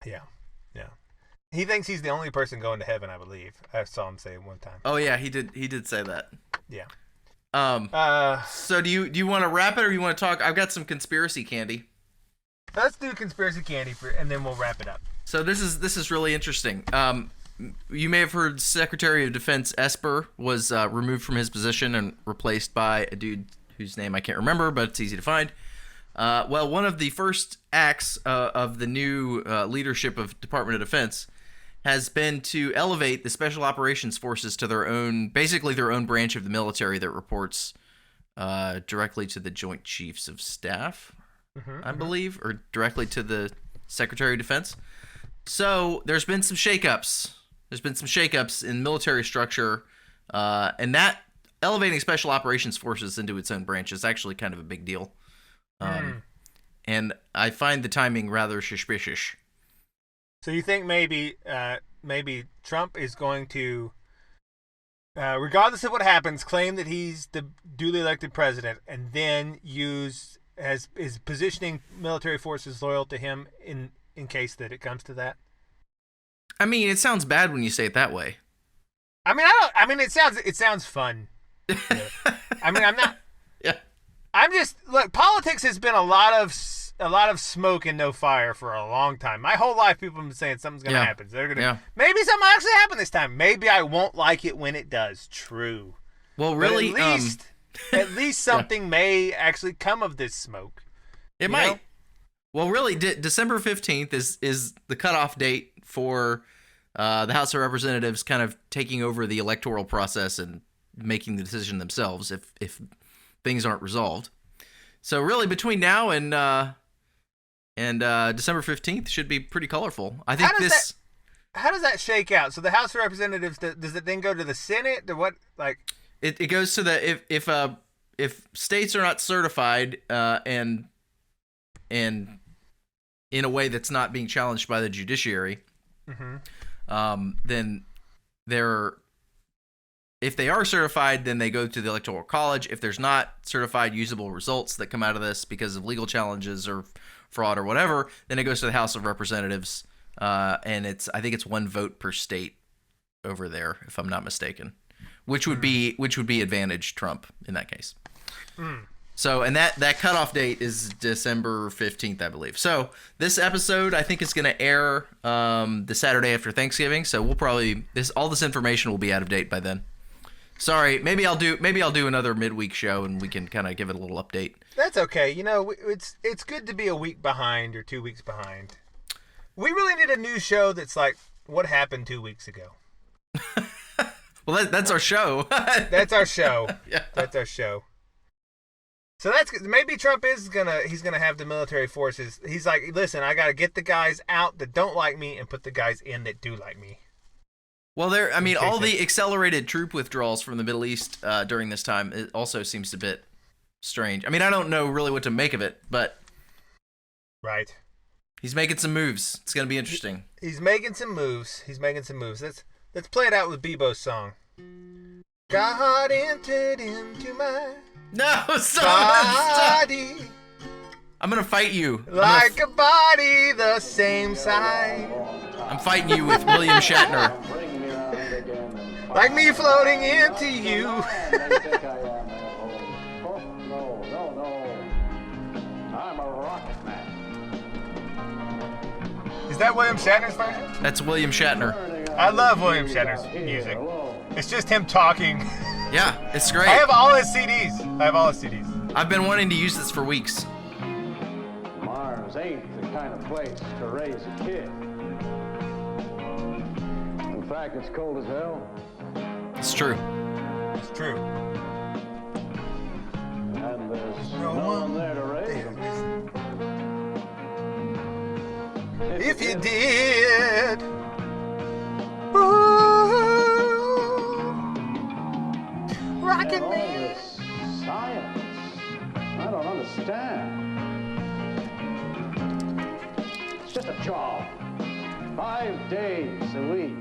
Yeah. He thinks he's the only person going to heaven, I believe. I saw him say it one time. Oh yeah, he did say that. Yeah. So do you want to wrap it or you want to talk? I've got some conspiracy candy. Let's do conspiracy candy and then we'll wrap it up. So this is really interesting. You may have heard Secretary of Defense Esper was removed from his position and replaced by a dude whose name I can't remember, but it's easy to find. Well, one of the first acts of the new leadership of Department of Defense has been to elevate the Special Operations Forces to their own branch of the military that reports directly to the Joint Chiefs of Staff, I believe, or directly to the Secretary of Defense. So there's been some shakeups. There's been some shakeups in military structure, and that elevating Special Operations Forces into its own branch is actually kind of a big deal. And I find the timing rather suspicious. So you think maybe Trump is going to, regardless of what happens, claim that he's the duly elected president, and then is positioning military forces loyal to him in case that it comes to that? I mean, it sounds bad when you say it that way. It sounds fun. I mean, I'm not. Yeah. I'm just politics has been a lot of smoke and no fire for a long time. My whole life, people have been saying something's going to happen. So maybe something will actually happen this time. Maybe I won't like it when it does. True. Well, really, at least something may actually come of this smoke. It might. Know? Well, really, December 15th is the cutoff date for the House of Representatives kind of taking over the electoral process and making the decision themselves if things aren't resolved. So really, between now and December 15th should be pretty colorful. I think how does that shake out? So the House of Representatives, does it then go to the Senate? Or what? Like it goes to the if states are not certified and in a way that's not being challenged by the judiciary, then if they are certified, then they go to the Electoral College. If there's not certified usable results that come out of this because of legal challenges or fraud or whatever, then it goes to the House of Representatives, and I think it's 1 vote per state over there, if I'm not mistaken, which would be advantage Trump in that case. So, and that cutoff date is December 15th, I believe. So this episode, I think, is going to air the Saturday after Thanksgiving. So we'll probably all this information will be out of date by then. Sorry, maybe I'll do another midweek show and we can kind of give it a little update. That's okay. You know, it's good to be a week behind or 2 weeks behind. We really need a new show that's like what happened 2 weeks ago. Well, that's our show. That's our show. Yeah. That's our show. So maybe Trump he's gonna have the military forces. He's like, listen, I gotta get the guys out that don't like me and put the guys in that do like me. Well, all the accelerated troop withdrawals from the Middle East during this time, it also seems a bit strange. I mean, I don't know really what to make of it, but right, he's making some moves. It's gonna be interesting. He's making some moves. Let's play it out with Bebo's song. God entered into my body. I'm gonna fight you. Like a body the same size. I'm fighting you with William Shatner. Like me floating into you. I'm a rocket man. Is that William Shatner's version? That's William Shatner. I love William Shatner's music. It's just him talking. Yeah, it's great. I have all his CDs. I've been wanting to use this for weeks. Mars ain't the kind of place to raise a kid. In fact, it's cold as hell. It's true. It's true. And there's no one there to raise them. If you did. Rocket Man. Science. I don't understand. It's just a job. 5 days a week.